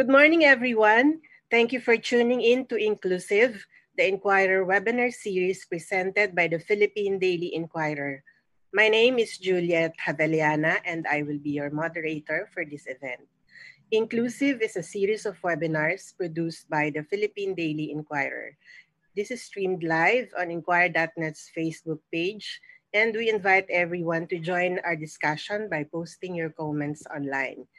Good morning, everyone. Thank you for tuning in to Inclusive, the Inquirer webinar series presented by the Philippine Daily Inquirer. My name is Juliet Haveliana, and I will be your moderator for this event. Inclusive is a series of webinars produced by the Philippine Daily Inquirer. This is streamed live on Inquirer.net's Facebook page, and we invite everyone to join our discussion by posting your comments online.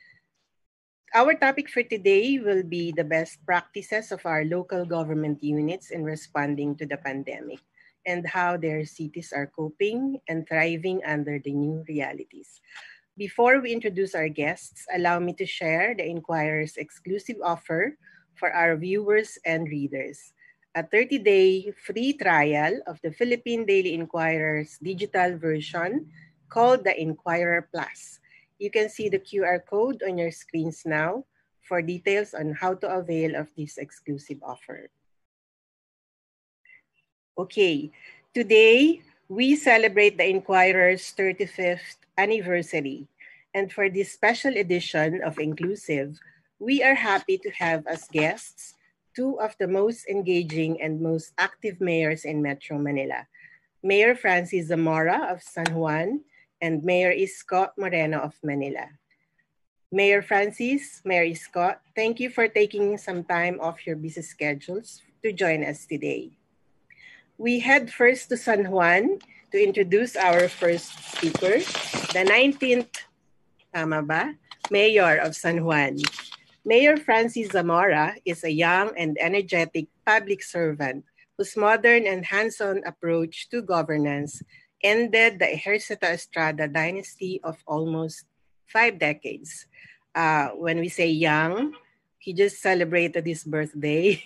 Our topic for today will be the best practices of our local government units in responding to the pandemic and how their cities are coping and thriving under the new realities. Before we introduce our guests, allow me to share the Inquirer's exclusive offer for our viewers and readers. A 30-day free trial of the Philippine Daily Inquirer's digital version called the Inquirer Plus. You can see the QR code on your screens now for details on how to avail of this exclusive offer. Okay, today we celebrate the Inquirer's 35th anniversary. And for this special edition of Inclusive, we are happy to have as guests two of the most engaging and most active mayors in Metro Manila, Mayor Francis Zamora of San Juan and Mayor Isko Moreno of Manila. Mayor Francis, Mayor Isko, thank you for taking some time off your busy schedules to join us today. We head first to San Juan to introduce our first speaker, the 19th, Mayor of San Juan. Mayor Francis Zamora is a young and energetic public servant whose modern and hands-on approach to governance ended the Ejercito Estrada dynasty of almost 5 decades. When we say young, he just celebrated his birthday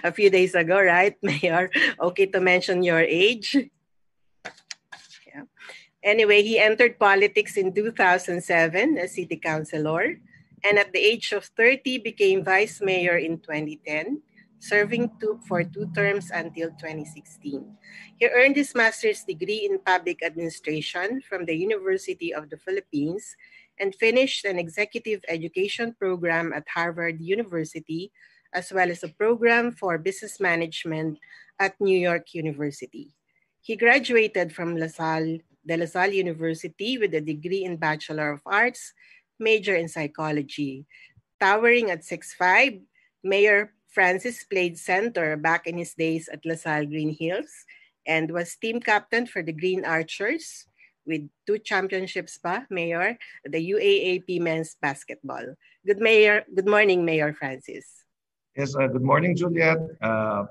a few days ago, right, Mayor? Okay to mention your age? Yeah. Anyway, he entered politics in 2007 as city councilor, and at the age of 30 became vice mayor in 2010, serving for 2 terms until 2016. He earned his master's degree in public administration from the University of the Philippines and finished an executive education program at Harvard University, as well as a program for business management at New York University. He graduated from De La Salle University with a degree in Bachelor of Arts, major in psychology. Towering at 6'5", Mayor Francis played center back in his days at La Salle Green Hills and was team captain for the Green Archers with 2 championships Mayor, the UAAP men's basketball. Good morning, Mayor Francis. Yes, good morning, Juliet. Of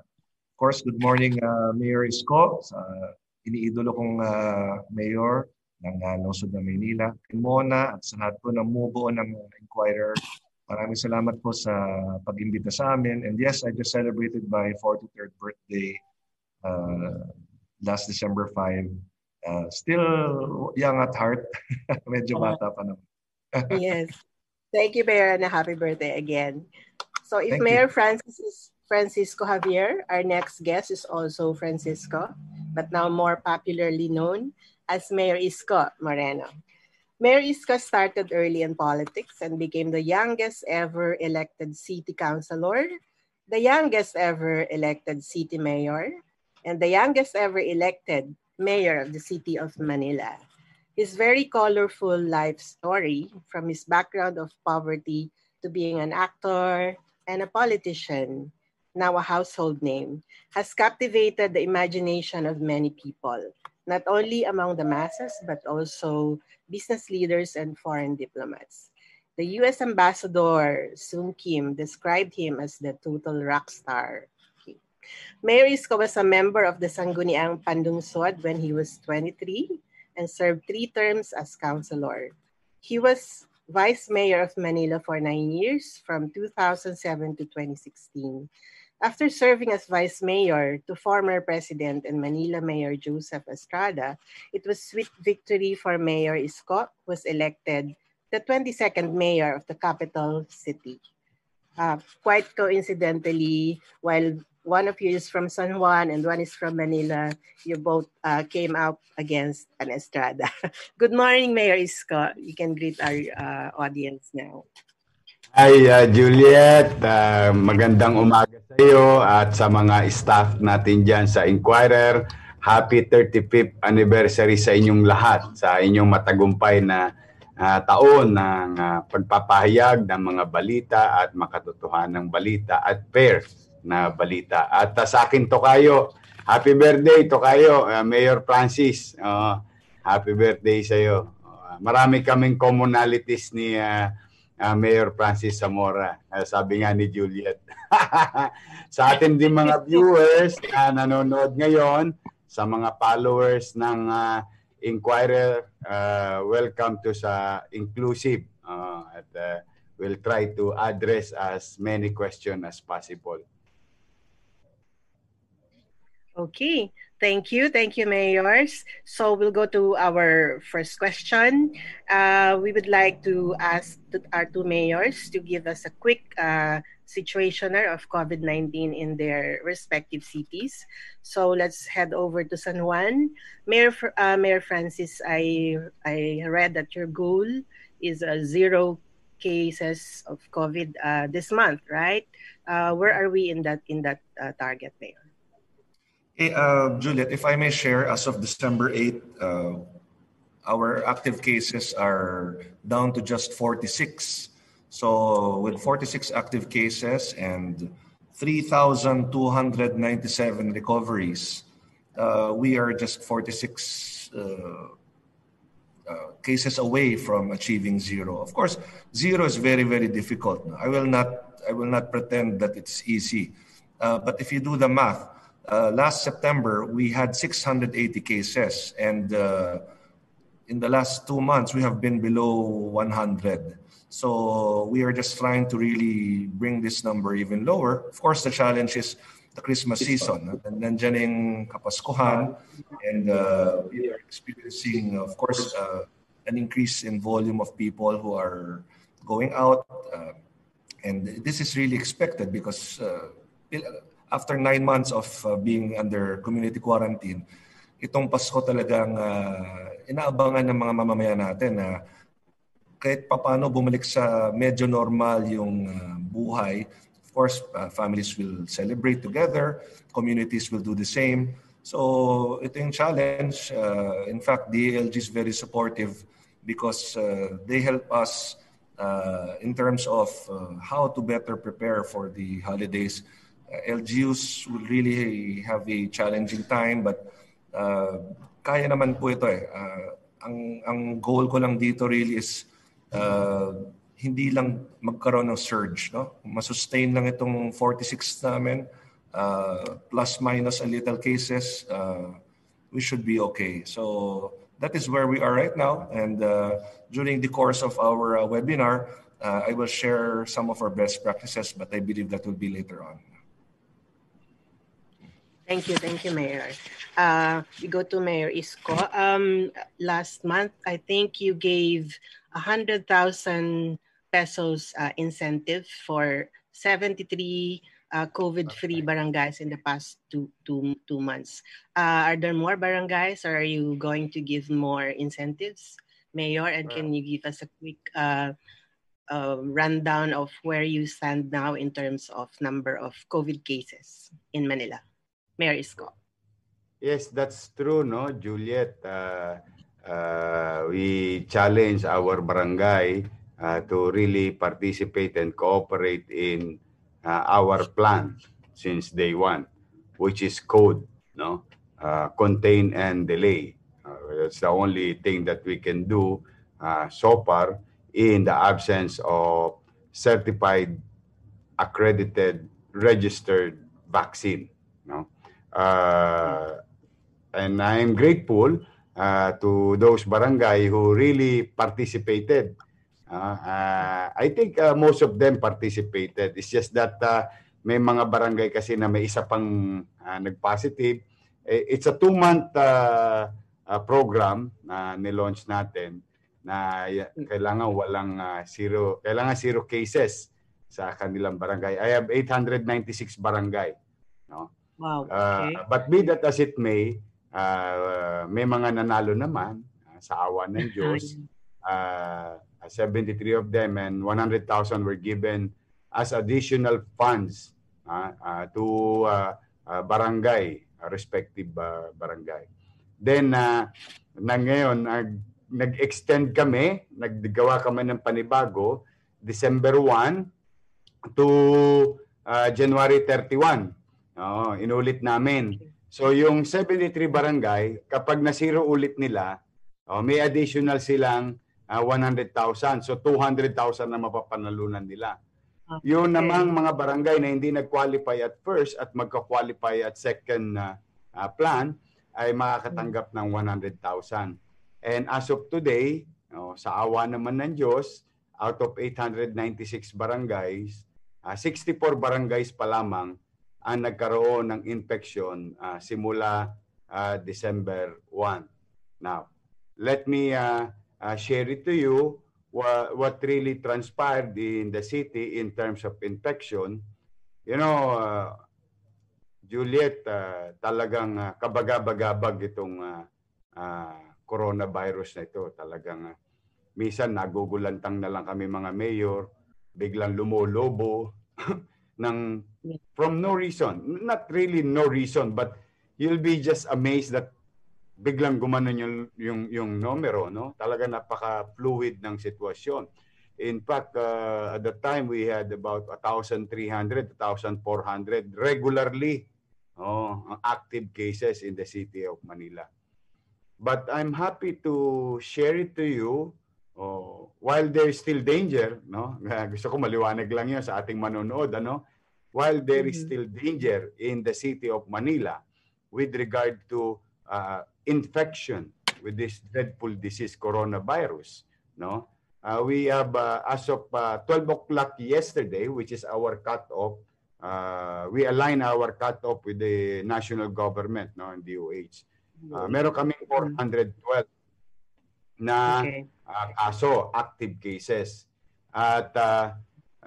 course, good morning, Mayor Isko. Iniidolo kong mayor ng lungsod ng Maynila. Mona at sa lahat po ng mubuo ng Inquirer. Maraming salamat po sa pag-imbita sa amin. And yes, I just celebrated my 43rd birthday last December 5. Still young at heart. Medyo bata pa naman. Yes. Thank you, Mayor, and happy birthday again. So if Mayor Francis is Francisco Javier, our next guest is also Francisco, but now more popularly known as Mayor Isko Moreno. Mayor Isko started early in politics and became the youngest ever elected city councilor, the youngest ever elected city mayor, and the youngest ever elected mayor of the city of Manila. His very colorful life story, from his background of poverty to being an actor and a politician, now a household name, has captivated the imagination of many people, not only among the masses, but also business leaders and foreign diplomats. The U.S. Ambassador Sung Kim described him as the total rock star. Mayor Isko was a member of the Sangguniang Panlungsod when he was 23 and served 3 terms as councilor. He was vice mayor of Manila for 9 years, from 2007 to 2016. After serving as vice mayor to former President and Manila Mayor Joseph Estrada, it was sweet victory for Mayor Isko, who was elected the 22nd mayor of the capital city. Quite coincidentally, while one of you is from San Juan and one is from Manila, you both came out against an Estrada. Good morning, Mayor Isko. You can greet our audience now. Hi, Juliet. Magandang umaga sa iyo at sa mga staff natin dyan sa Inquirer. Happy 35th anniversary sa inyong lahat, sa inyong matagumpay na taon ng pagpapahayag ng mga balita at makatotohanang balita at fair na balita. At sa akin, Tokayo, happy birthday, Tokayo, Mayor Francis. Happy birthday sa iyo. Marami kaming commonalities ni Mayor Francis Zamora. Sabi nga ni Juliet. Sa atin din mga viewers na nanonood ngayon, sa mga followers ng Inquirer, welcome to sa Inclusive. At we'll try to address as many questions as possible. Okay. Thank you, Mayors. So we'll go to our first question. We would like to ask our two mayors to give us a quick situationer of COVID-19 in their respective cities. So let's head over to San Juan. Mayor Francis, I read that your goal is 0 cases of COVID this month, right? Where are we in that target, Mayor? Hey, Juliet, if I may share, as of December 8th, our active cases are down to just 46. So with 46 active cases and 3,297 recoveries, we are just 46 cases away from achieving 0. Of course, 0 is very, very difficult. I will not pretend that it's easy. But if you do the math, last September, we had 680 cases, and in the last 2 months, we have been below 100. So we are just trying to really bring this number even lower. Of course, the challenge is the Christmas season. And nandiyan yung Kapaskuhan, and we are experiencing, of course, an increase in volume of people who are going out. And this is really expected because after 9 months of being under community quarantine, itong Pasko talagang inaabangan ng mga mamamayan natin na kahit papano bumalik sa medyo normal yung buhay. Of course, families will celebrate together, communities will do the same. So ito yung challenge. In fact, DILG is very supportive because they help us in terms of how to better prepare for the holidays. LGUs will really have a challenging time, but kaya naman po ito eh. Ang goal ko lang dito really is hindi lang magkaroon ng surge, no? Masustain lang itong 46 namin, plus minus a little cases, we should be okay. So that is where we are right now, and during the course of our webinar, I will share some of our best practices, but I believe that will be later on. Thank you, Mayor. We go to Mayor Isko. Last month, I think you gave 100,000 pesos incentive for 73 COVID-free barangays in the past two months. Are there more barangays, or are you going to give more incentives, Mayor? And can you give us a quick rundown of where you stand now in terms of number of COVID cases in Manila? Mayor Isko. Yes, that's true, no, Juliet. We challenge our barangay to really participate and cooperate in our plan since day one, which is code, no, contain and delay. That's the only thing that we can do so far in the absence of certified, accredited, registered vaccine, no. And I'm grateful to those barangay who really participated. I think most of them participated. It's just that may mga barangay kasi na may isa pang nag-positive. It's a 2-month program na nilaunch natin na kailangan kailangan zero cases sa kanilang barangay. I have 896 barangay, no? Wow. Okay. But be that as it may, may mga nanalo naman sa awa ng Diyos. 73 of them, and 100,000 were given as additional funds to barangay, respective barangay. Then ngayon nag-extend kami, naggawa kami ng panibago December 1 to January 31. Inulit namin. So yung 73 barangay, kapag na-zero ulit nila, may additional silang 100,000. So 200,000 na mapapanalunan nila. Okay. Yun namang mga barangay na hindi nag-qualify at first at magka-qualify at second plan ay makakatanggap ng 100,000. And as of today, sa awa naman ng Diyos, out of 896 barangays, 64 barangays pa lamang ang nagkaroon ng infection simula December 1. Now, let me share it to you what really transpired in the city in terms of infection. You know, Juliet, talagang kabagabagabag itong coronavirus na ito. Talagang minsan nagugulantang na lang kami mga mayor, biglang lumolobo from no reason. Not really no reason, but you'll be just amazed that biglang gumanon yung numero, no? Talaga napaka-fluid ng sitwasyon. In fact, at the time we had about 1,300, 1,400 regularly active cases in the city of Manila. But I'm happy to share it to you while there is still danger, no? Gusto ko maliwanag lang 'yon sa ating manonood, ano? While there is still danger in the city of Manila with regard to infection with this dreadful disease, coronavirus, no? We have, as of 12 o'clock yesterday, which is our cutoff, we align our cutoff with the national government, no, and DOH. Meron kaming 412 na kaso, active cases. At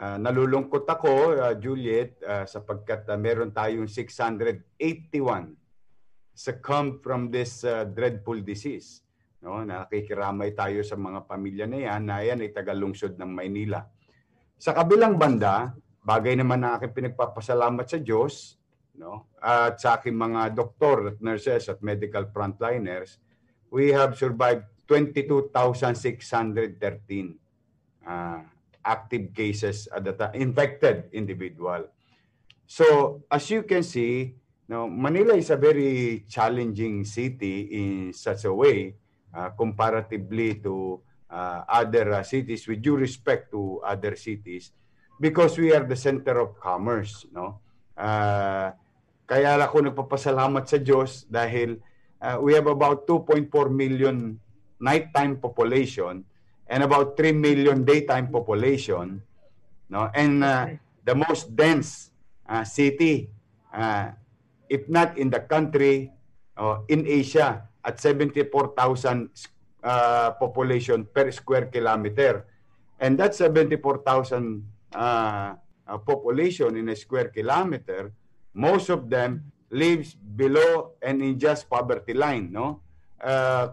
nalulungkot ako, Juliet, sapagkat meron tayong 681 succumb from this dreadful disease. No, nakikiramay tayo sa mga pamilya na yan ay taga-lungsod ng Maynila. Sa kabilang banda, bagay naman na aking pinagpapasalamat sa Diyos, no, at sa aking mga doktor at nurses at medical frontliners, we have survived 22,613 active cases at the time, infected individual. So, as you can see, no, Manila is a very challenging city in such a way, comparatively to other cities, with due respect to other cities, because we are the center of commerce, no? Kaya ako nagpapasalamat sa Diyos dahil we have about 2.4 million nighttime population and about 3 million daytime population, no? And the most dense city, if not in the country, in Asia, at 74,000 population per square kilometer. And that 74,000 population in a square kilometer, most of them lives below and in just poverty line, no?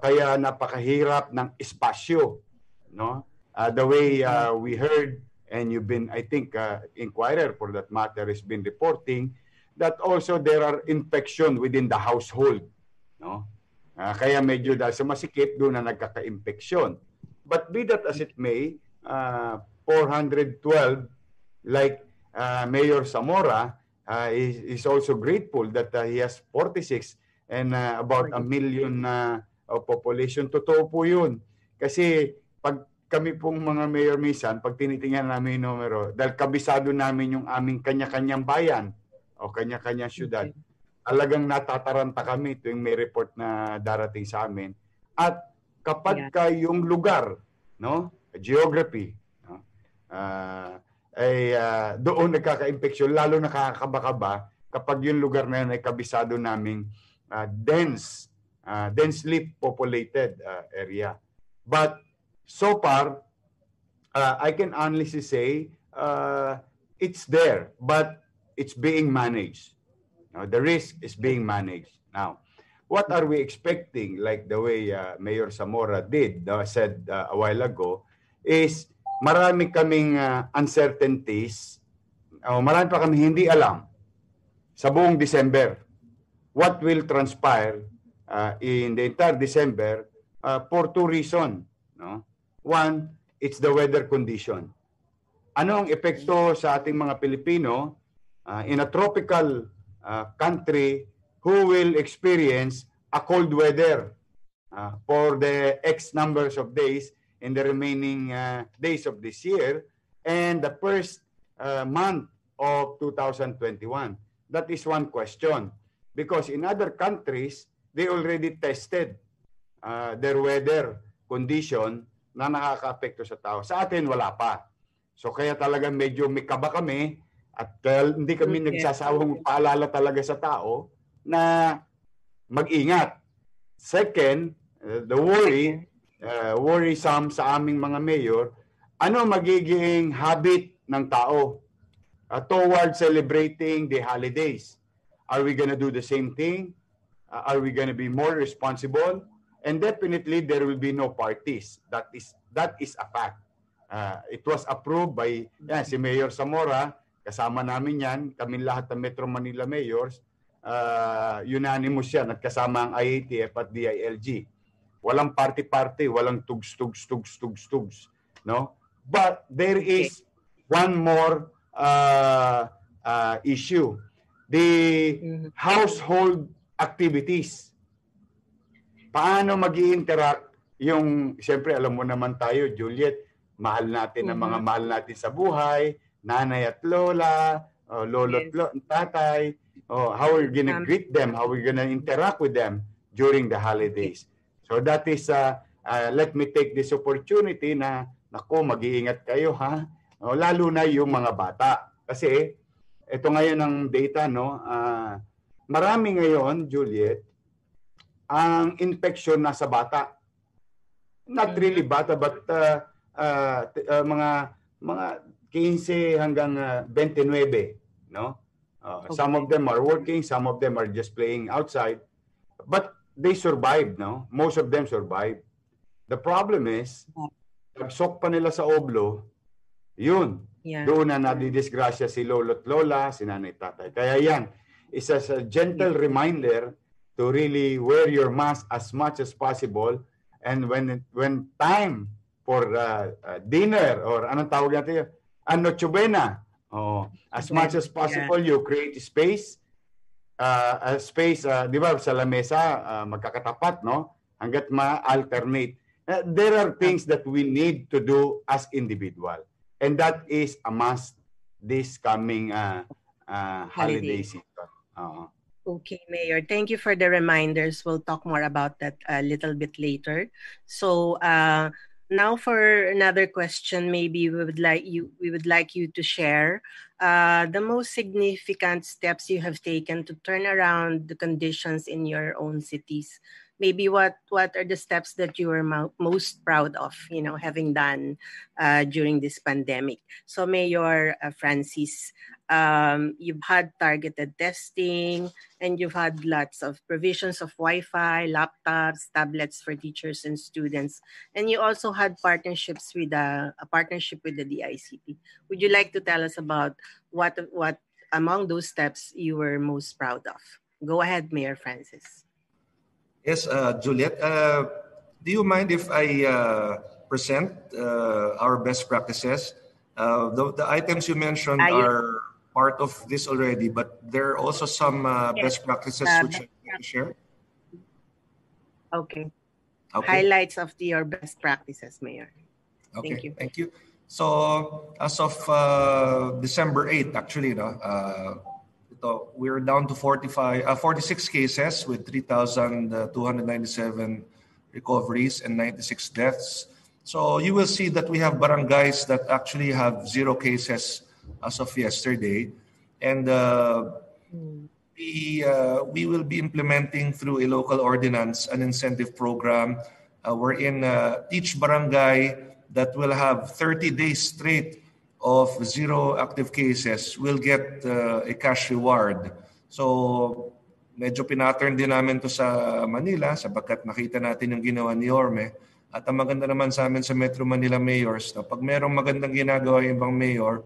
Kaya napakahirap ng espasyo, no? The way we heard, and you've been, I think, Inquirer for that matter has been reporting that also there are infection within the household, no? Kaya medyo dahil sa masikip doon na nagkaka-infeksyon. But be that as it may, 412, like Mayor Zamora, is also grateful that he has 46 and about 1 million population. Totoo po yun. Kasi pag kami pong mga mayor minsan, pag tinitingnan namin yung numero, dahil kabisado namin yung aming kanya-kanyang bayan o kanya-kanyang syudad, talagang natataranta kami tuwing may report na darating sa amin. At kapag yung lugar, no, geography, no, ay doon nagkaka-infeksyon, lalo nakakabakaba kapag yung lugar na yun ay kabisado naming densely populated area. But so far, I can honestly say it's there, but it's being managed. Now, the risk is being managed. Now, what are we expecting, like the way Mayor Zamora said a while ago, is marami kaming uncertainties, marami pa kami hindi alam sa buong December. What will transpire in the entire December for two reasons. No? One, it's the weather condition. Ano ang epekto sa ating mga Pilipino in a tropical country who will experience a cold weather for the X numbers of days in the remaining days of this year and the first month of 2021? That is one question. Because in other countries, they already tested their weather condition na nakaka-apekto sa tao. Sa atin, wala pa. So kaya talaga medyo may kaba kami at hindi kami nagsasawang paalala talaga sa tao na mag-ingat. Second, the worrisome sa aming mga mayor, ano magiging habit ng tao towards celebrating the holidays? Are we gonna do the same thing? Are we gonna be more responsible? And definitely, there will be no parties. That is a fact. It was approved by si Mayor Zamora, kasama namin yan, kami lahat ng Metro Manila mayors, unanimous yan at kasama ang IATF at DILG. Walang party-party, walang tugs, no? But there is one more issue. The household activities. Paano mag-i-interact yung, siyempre alam mo naman tayo, Juliet, mahal natin ang mga mahal natin sa buhay, nanay at lola, lolo at tatay. How are we gonna greet them? How are we gonna interact with them during the holidays? So that is, let me take this opportunity na, nako, mag-iingat kayo ha. Lalo na yung mga bata. Kasi, ito ngayon ang data, no? Marami ngayon, Juliet, ang infection nasa bata. Not really bata, but mga 15 hanggang 29, no? Some of them are working, some of them are just playing outside. But they survived, no? Most of them survived. The problem is, pagsok pa nila sa oblo, yun. Doon na nadidisgrasya si lolo at lola, si nanay tatay. Kaya yan, is a gentle reminder to really wear your mask as much as possible. And when time for dinner, or anong tawag natin yun? Noche Buena. As much as possible, you create space. Di ba, sa lamesa, magkakatapat, no? Hanggat ma-alternate. There are things that we need to do as individual. And that is a must this coming holiday season. Okay, Mayor. Thank you for the reminders. We'll talk more about that a little bit later. So now for another question, maybe we would like you to share the most significant steps you have taken to turn around the conditions in your own cities. Maybe what are the steps that you are most proud of, having done during this pandemic? So Mayor Francis, you've had targeted testing, and you've had lots of provisions of Wi-Fi, laptops, tablets for teachers and students, and you also had partnerships with a partnership with the DICT. Would you like to tell us about what among those steps you were most proud of? Go ahead, Mayor Francis. Yes, Juliet, do you mind if I present our best practices? The items you mentioned are part of this already, but there are also some best practices which I can share. Okay. Highlights of your best practices, Mayor. Okay, thank you. So as of December 8th, actually, we're down to 46 cases with 3,297 recoveries and 96 deaths. So you will see that we have barangays that actually have 0 cases as of yesterday. And we will be implementing through a local ordinance an incentive program wherein each barangay that will have 30 days straight of 0 active cases will get a cash reward. So medyo pinattern din namin to sa Manila sapagkat nakita natin yung ginawa ni Yorme. At ang maganda naman sa amin sa Metro Manila mayors, pag merong magandang ginagawa yung ibang mayor,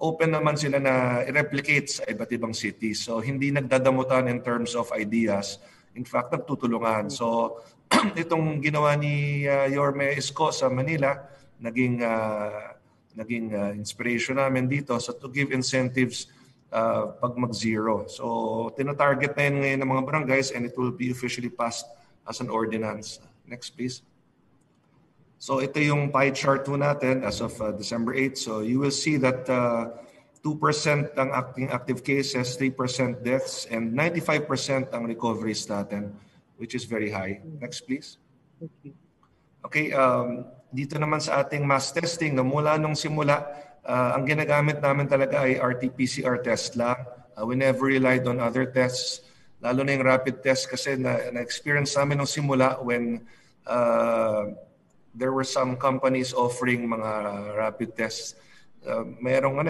open naman sila na i-replicate sa iba't ibang cities. So hindi nagdadamutan in terms of ideas. In fact, nagtutulungan. So itong ginawa ni Yorme Isko sa Manila, naging inspiration namin dito to give incentives pag mag-0. So tinatarget na yun ngayon ng mga barangays and it will be officially passed as an ordinance. Next, please. So ito yung pie chart po natin as of December 8. So you will see that 2% ang active cases, 3% deaths, and 95% ang recoveries natin, which is very high. Next, please. Okay, dito naman sa ating mass testing, mula nung simula, ang ginagamit namin talaga ay RT-PCR test lang. We never relied on other tests. lalo na yung rapid test kasi na-experience namin nung simula when there were some companies offering mga rapid tests. Merong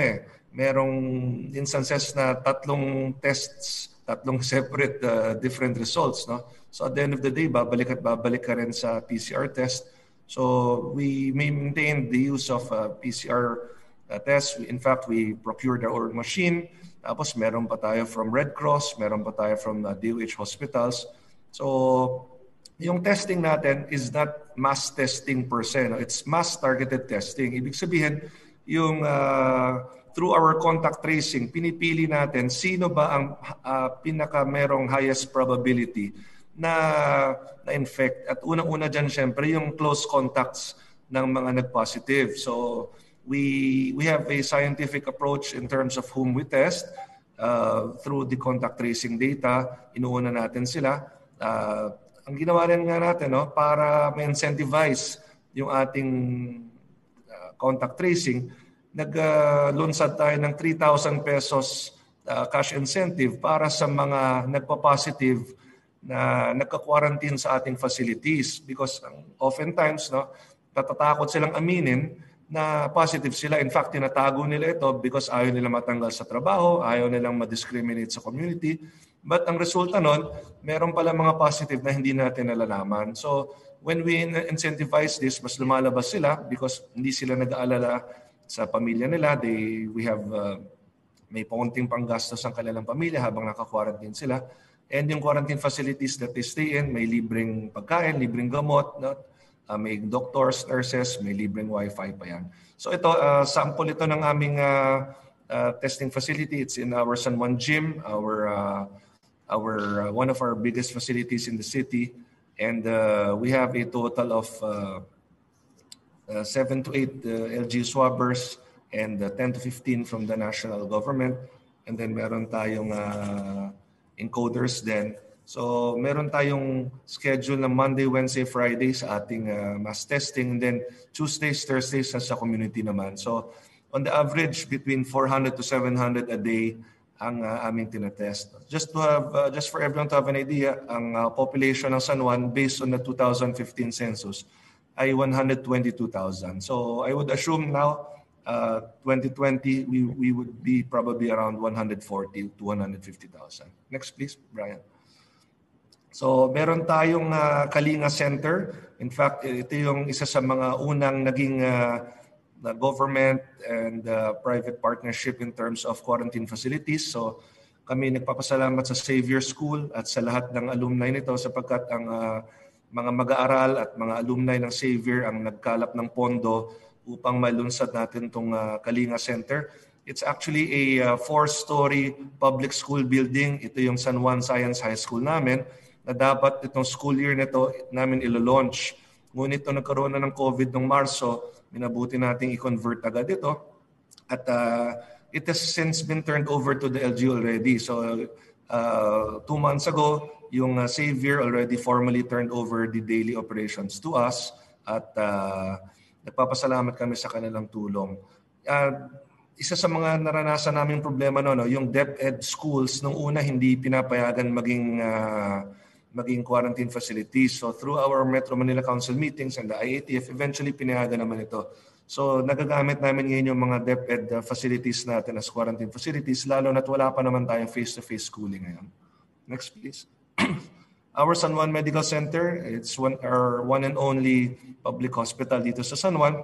instances na tatlong tests, tatlong separate different results, no? So at the end of the day, babalik ka rin sa PCR test. So we maintained the use of PCR tests. In fact, we procured our own machine. Tapos meron pa tayo from Red Cross, meron pa tayo from DOH hospitals. So yung testing natin is not mass testing per se. No? It's mass targeted testing. Ibig sabihin, yung through our contact tracing, pinipili natin sino ba ang pinaka merong highest probability na infect. At unang-una dyan, syempre, yung close contacts ng mga nag-positive. So we have a scientific approach in terms of whom we test through the contact tracing data. Inuuna natin sila. Ang ginawa rin nga natin, no, para ma-incentivize yung ating contact tracing, nag-lunsad tayo ng 3,000 pesos cash incentive para sa mga nagpa-positive na nagka-quarantine sa ating facilities. Because oftentimes, no, natatakot silang aminin na positive sila. In fact, tinatago nila ito because ayaw nila matanggal sa trabaho, ayaw nilang ma-discriminate sa community. But ang resulta nun, meron pala mga positive na hindi natin nalalaman. So when we incentivize this, mas lumalabas sila because hindi sila nag-aalala sa pamilya nila. May paunting panggastos ang kanilang pamilya habang naka-quarantine sila. And yung quarantine facilities that they stay in, may libreng pagkain, libreng gamot, no? May doctors, nurses, may libreng wifi pa yan. So ito, sample ito ng aming testing facility. It's in our San Juan gym, one of our biggest facilities in the city. And we have a total of 7 to 8 LG swabbers and 10 to 15 from the national government. And then meron tayong encoders din. So meron tayong schedule na Monday, Wednesday, Friday sa ating mass testing. And then Tuesdays, Thursdays sa community naman. So on the average, between 400 to 700 a day ang aming tinatest. Just for everyone to have an idea, ang population ng San Juan based on the 2015 census ay 122,000. So I would assume now 2020 we would be probably around 140 to 150,000. Next please, Brian. So meron tayong Kalinga Center. In fact, ito yung isa sa mga unang naging government and private partnership in terms of quarantine facilities. So kami nagpapasalamat sa Xavier School at sa lahat ng alumni nito sapagkat ang mga mag-aaral at mga alumni ng Xavier ang nagkalap ng pondo upang malunsad natin itong Kalinga Center. It's actually a 4-story public school building. Ito yung San Juan Science High School namin na dapat itong school year nito namin ilo-launch. Ngunit ito nagkaroon na ng COVID noong Marso, minabuti nating i-convert agad ito. At it has since been turned over to the LG already. So 2 months ago, yung Xavier already formally turned over the daily operations to us at nagpapasalamat kami sa kanilang tulong. Isa sa mga naranasan naming problema yung DepEd schools nung una hindi pinapayagan maging quarantine facilities. So through our Metro Manila Council meetings and the IATF, eventually pinayagan naman ito. So nagagamit namin ngayon yung mga DepEd facilities natin as quarantine facilities, lalo na't wala pa naman tayong face-to-face schooling ngayon. Next please. Our San Juan Medical Center, it's our one and only public hospital dito sa San Juan.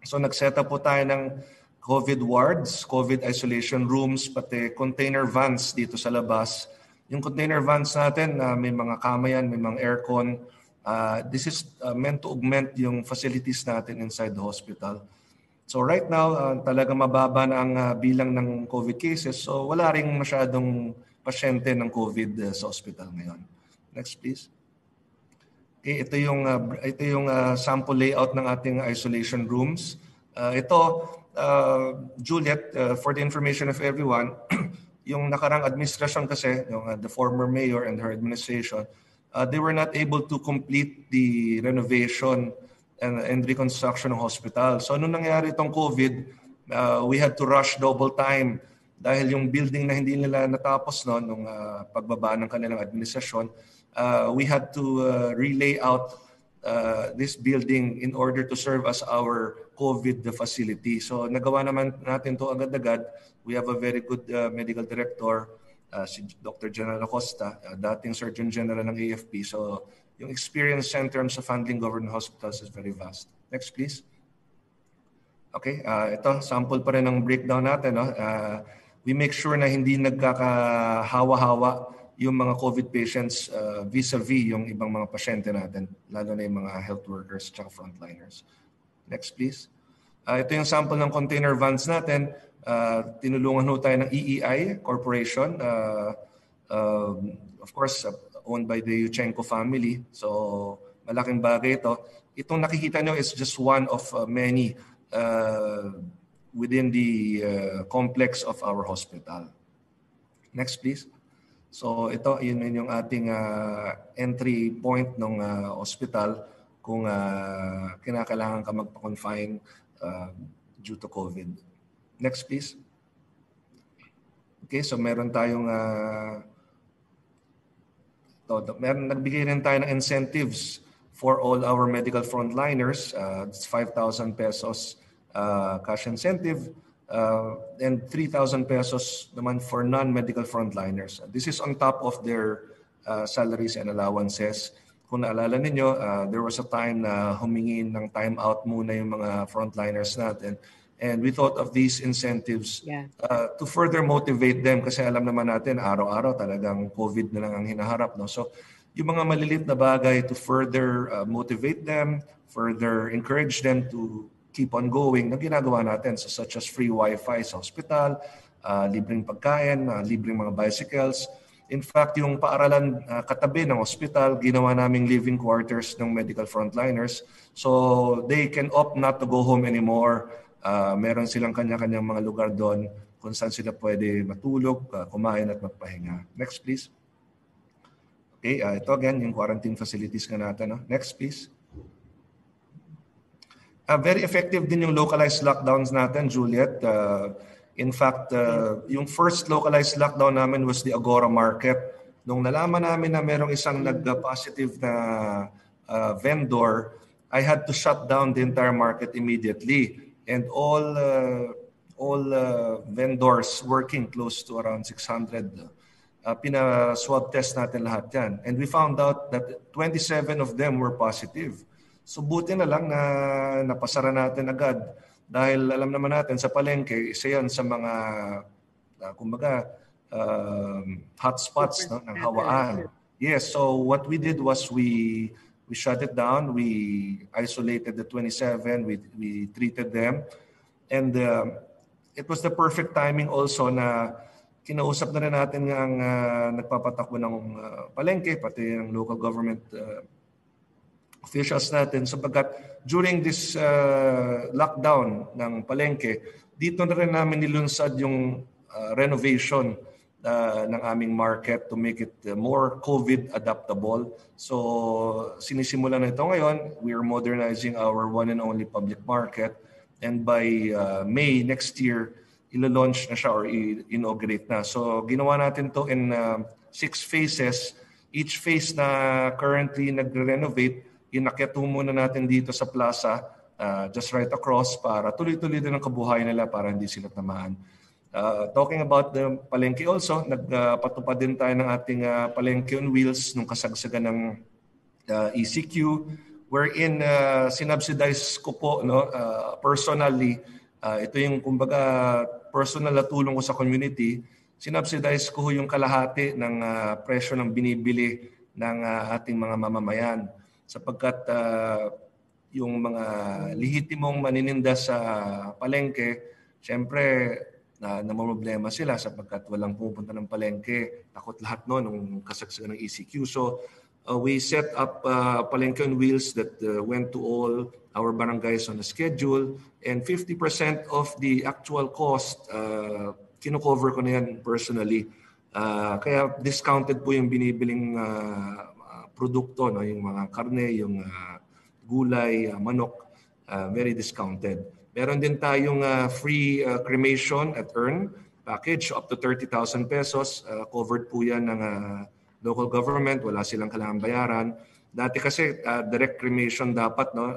So nag-set up po tayo ng COVID wards, COVID isolation rooms, pati container vans dito sa labas. Yung container vans natin, may mga kama yan, may mga aircon. This is meant to augment yung facilities natin inside the hospital. So right now, talaga mababa na ang bilang ng COVID cases. So wala ring masyadong pasyente ng COVID sa hospital ngayon. Next please. Okay, ito yung sample layout ng ating isolation rooms. Juliet, for the information of everyone, yung nakarang administration kasi, the former mayor and her administration, they were not able to complete the renovation and reconstruction ng hospital. So nung nangyari itong COVID, we had to rush double time dahil yung building na hindi nila natapos nung pagbaba ng kanilang administrasyon, we had to relay out this building in order to serve as our COVID facility. So nagawa naman natin to agad-agad. We have a very good medical director, si Dr. General Acosta, dating Surgeon General ng AFP. So yung experience in terms of handling government hospitals is very vast. Next, please. Okay, ito, sample pa rin ng breakdown natin. No? We make sure na hindi nagkakahawa-hawa yung mga COVID patients vis-a-vis yung ibang mga pasyente natin, lalo na yung mga health workers at frontliners. Next, please. Ito yung sample ng container vans natin. Tinulungan ho tayo ng EEI Corporation, of course, owned by the Yuchenko family. So, malaking bagay ito. Itong nakikita nyo is just one of many within the complex of our hospital. Next, please. So ito, yun yung ating entry point ng hospital kung kinakailangan ka magpa-confine due to COVID. Next, please. Okay, so meron tayong nagbigay rin tayo ng incentives for all our medical frontliners. It's 5,000 pesos cash incentive. And 3,000 pesos naman for non-medical frontliners. This is on top of their salaries and allowances. Kung naalala ninyo, there was a time na humingi ng time out muna yung mga frontliners natin. And we thought of these incentives to further motivate them kasi alam naman natin, araw-araw talagang COVID na lang ang hinaharap. No? So yung mga malilit na bagay to further motivate them, further encourage them to keep on going na ginagawa natin, so such as free Wi-Fi sa hospital, libreng pagkain, libreng mga bicycles. In fact, yung paaralan katabi ng hospital, ginawa naming living quarters ng medical frontliners. So they can opt not to go home anymore. Meron silang kanya-kanyang mga lugar doon kung saan sila pwede matulog, kumain at magpahinga. Next, please. Okay, ito again, yung quarantine facilities nga natin. No? Next, please. Very effective din yung localized lockdowns natin, Juliet. In fact, yung first localized lockdown namin was the Agora Market. Nung nalaman namin na merong isang nag-positive na vendor, I had to shut down the entire market immediately. And all vendors working close to around 600, pina-swab test natin lahat yan. And we found out that 27 of them were positive. So buti na lang na napasara natin agad dahil alam naman natin sa palengke, isa yan sa mga hotspots no, ng hawaan. Yes, so what we did was we shut it down, we isolated the 27, we treated them, and it was the perfect timing also na kinausap na rin natin ang nagpapatakbo ng palengke, pati ng local government officials natin sapagkat during this lockdown ng palengke, dito na rin namin nilunsad yung renovation ng aming market to make it more COVID adaptable. So sinisimula na ito ngayon. We are modernizing our one and only public market, and by May next year, ilo-launch na siya or inaugurate na. So ginawa natin to in 6 phases. Each phase na currently nagre-renovate, inakyat muna natin dito sa plaza, just right across, para tuloy-tuloy din ang kabuhayan nila para hindi sila tamaan. Talking about the palengke also, nagpatupad din tayo ng ating palengke on wheels nung kasagsagan ng ECQ, wherein sinubsidize ko po personally, ito yung kumbaga personal na tulong ko sa community, sinubsidize ko yung kalahati ng presyo ng binibili ng ating mga mamamayan. Sapagkat yung mga lehitimong manininda sa palengke, siyempre namumroblema sila sapagkat walang pupunta ng palengke. Takot lahat nung kasagsagan ng ECQ. So we set up palengke on wheels that went to all our barangays on a schedule, and 50% of the actual cost, kino-cover ko na yan personally. Kaya discounted po yung binibiling produkto, no? Yung mga karne, yung gulay, manok, very discounted. Meron din tayong free cremation at urn package up to 30,000 pesos. Covered po yan ng local government. Wala silang kailangan bayaran. Dati kasi direct cremation dapat, no?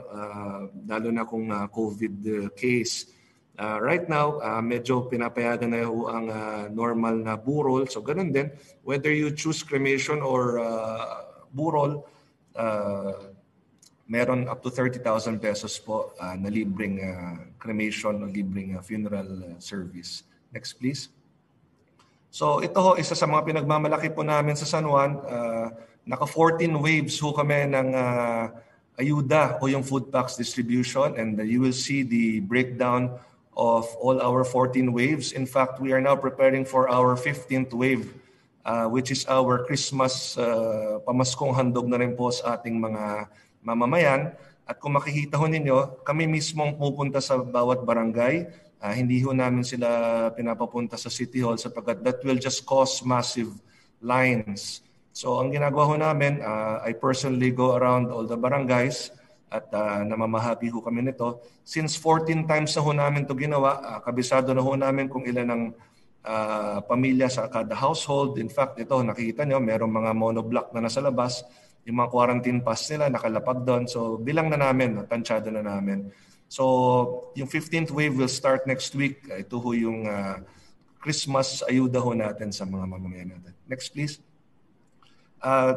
Lalo na kung COVID case. Right now, medyo pinapayagan na ang normal na burol. So ganun din, whether you choose cremation or burol, meron up to 30,000 pesos po na libreng cremation o libreng funeral service. Next please. So ito ho, isa sa mga pinagmamalaki po namin sa San Juan. Naka 14 waves ho kami ng ayuda o yung food packs distribution, and you will see the breakdown of all our 14 waves. In fact, we are now preparing for our 15th wave, which is our Christmas pamaskong handog na rin po sa ating mga mamamayan. At kung makikita ho ninyo, kami mismong pupunta sa bawat barangay. Hindi ho namin sila pinapapunta sa City Hall sapagkat that will just cause massive lines. So ang ginagawa ho namin, I personally go around all the barangays at namamahagi ho kami nito. Since 14 times na ho namin ito ginawa, kabisado na ho namin kung ilan ang pamilya sa kada household. In fact, ito nakikita nyo, merong mga monoblock na nasa labas. Yung mga quarantine pass nila nakalapag doon. So bilang na namin, tansyado na namin. So yung 15th wave will start next week. Ito ho yung Christmas ayuda ho natin sa mga mamamayan natin. Next please.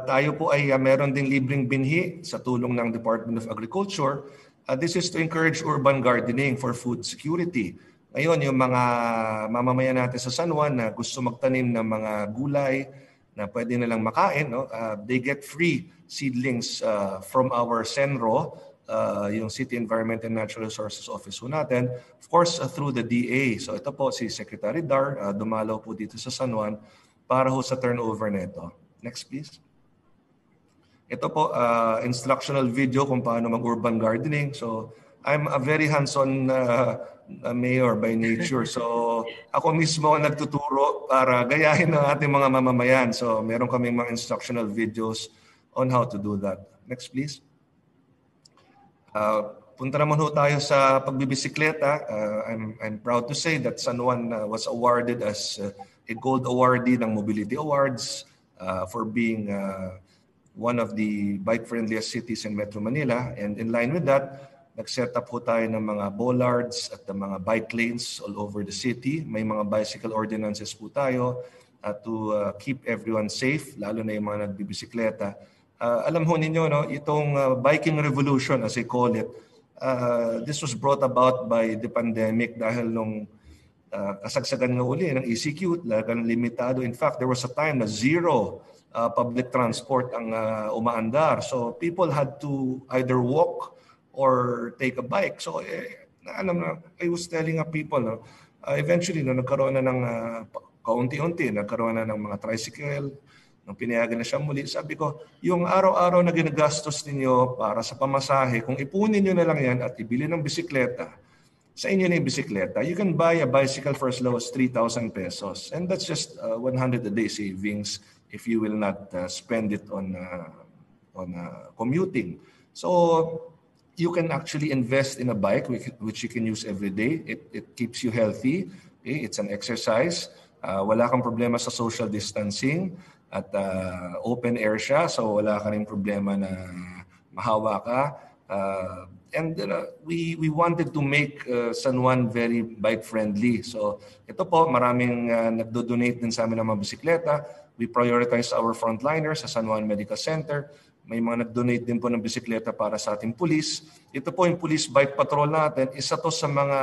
Tayo po ay meron ding libreng binhi sa tulong ng Department of Agriculture. This is to encourage urban gardening for food security. Ngayon, yung mga mamamayan natin sa San Juan na gusto magtanim ng mga gulay na pwede nilang makain, no? They get free seedlings from our Senro, yung City Environment and Natural Resources Office ho natin. Of course, through the DA. So ito po si Secretary Dar, dumalaw po dito sa San Juan para ho sa turnover nito. Next please. Ito po, instructional video kung paano mag-urban gardening. So, I'm a very hands-on mayor by nature. So, ako mismo ang nagtuturo para gayahin ng ating mga mamamayan. So, meron kaming mga instructional videos on how to do that. Next please. Punta naman ho tayo sa pagbibisikleta. I'm proud to say that San Juan was awarded as a gold awardee ng Mobility Awards. For being one of the bike-friendliest cities in Metro Manila. And in line with that, nag-set up po tayo ng mga bollards at ng mga bike lanes all over the city. May mga bicycle ordinances po tayo to keep everyone safe, lalo na yung mga nagbibisikleta. Alam ho ninyo, no, itong biking revolution, as I call it, this was brought about by the pandemic dahil nung kasagsagan nga uli ng ECQ, talagang limitado. In fact, there was a time na zero public transport ang umaandar. So people had to either walk or take a bike. So alam na, I was telling people, no, eventually no, nagkaroon na ng kaunti-unti, nagkaroon na ng mga tricycle, nung pinayagan na siya muli. Sabi ko, yung araw-araw na ginagastos ninyo para sa pamasahe, kung ipunin nyo na lang yan at ibili ng bisikleta, sa inyo na yung bisikleta, you can buy a bicycle for as low as 3,000 pesos. And that's just 100 a day savings if you will not spend it on commuting. So you can actually invest in a bike which you can use every day. It keeps you healthy. Okay? It's an exercise. Wala kang problema sa social distancing at open air siya. So wala ka rin problema na mahawa ka. And we wanted to make San Juan very bike-friendly. So ito po, maraming nagdo-donate din sa amin ng mga bisikleta. We prioritize our frontliners sa San Juan Medical Center. May mga nag-donate din po ng bisikleta para sa ating pulis. Ito po yung police bike patrol natin. Isa to sa mga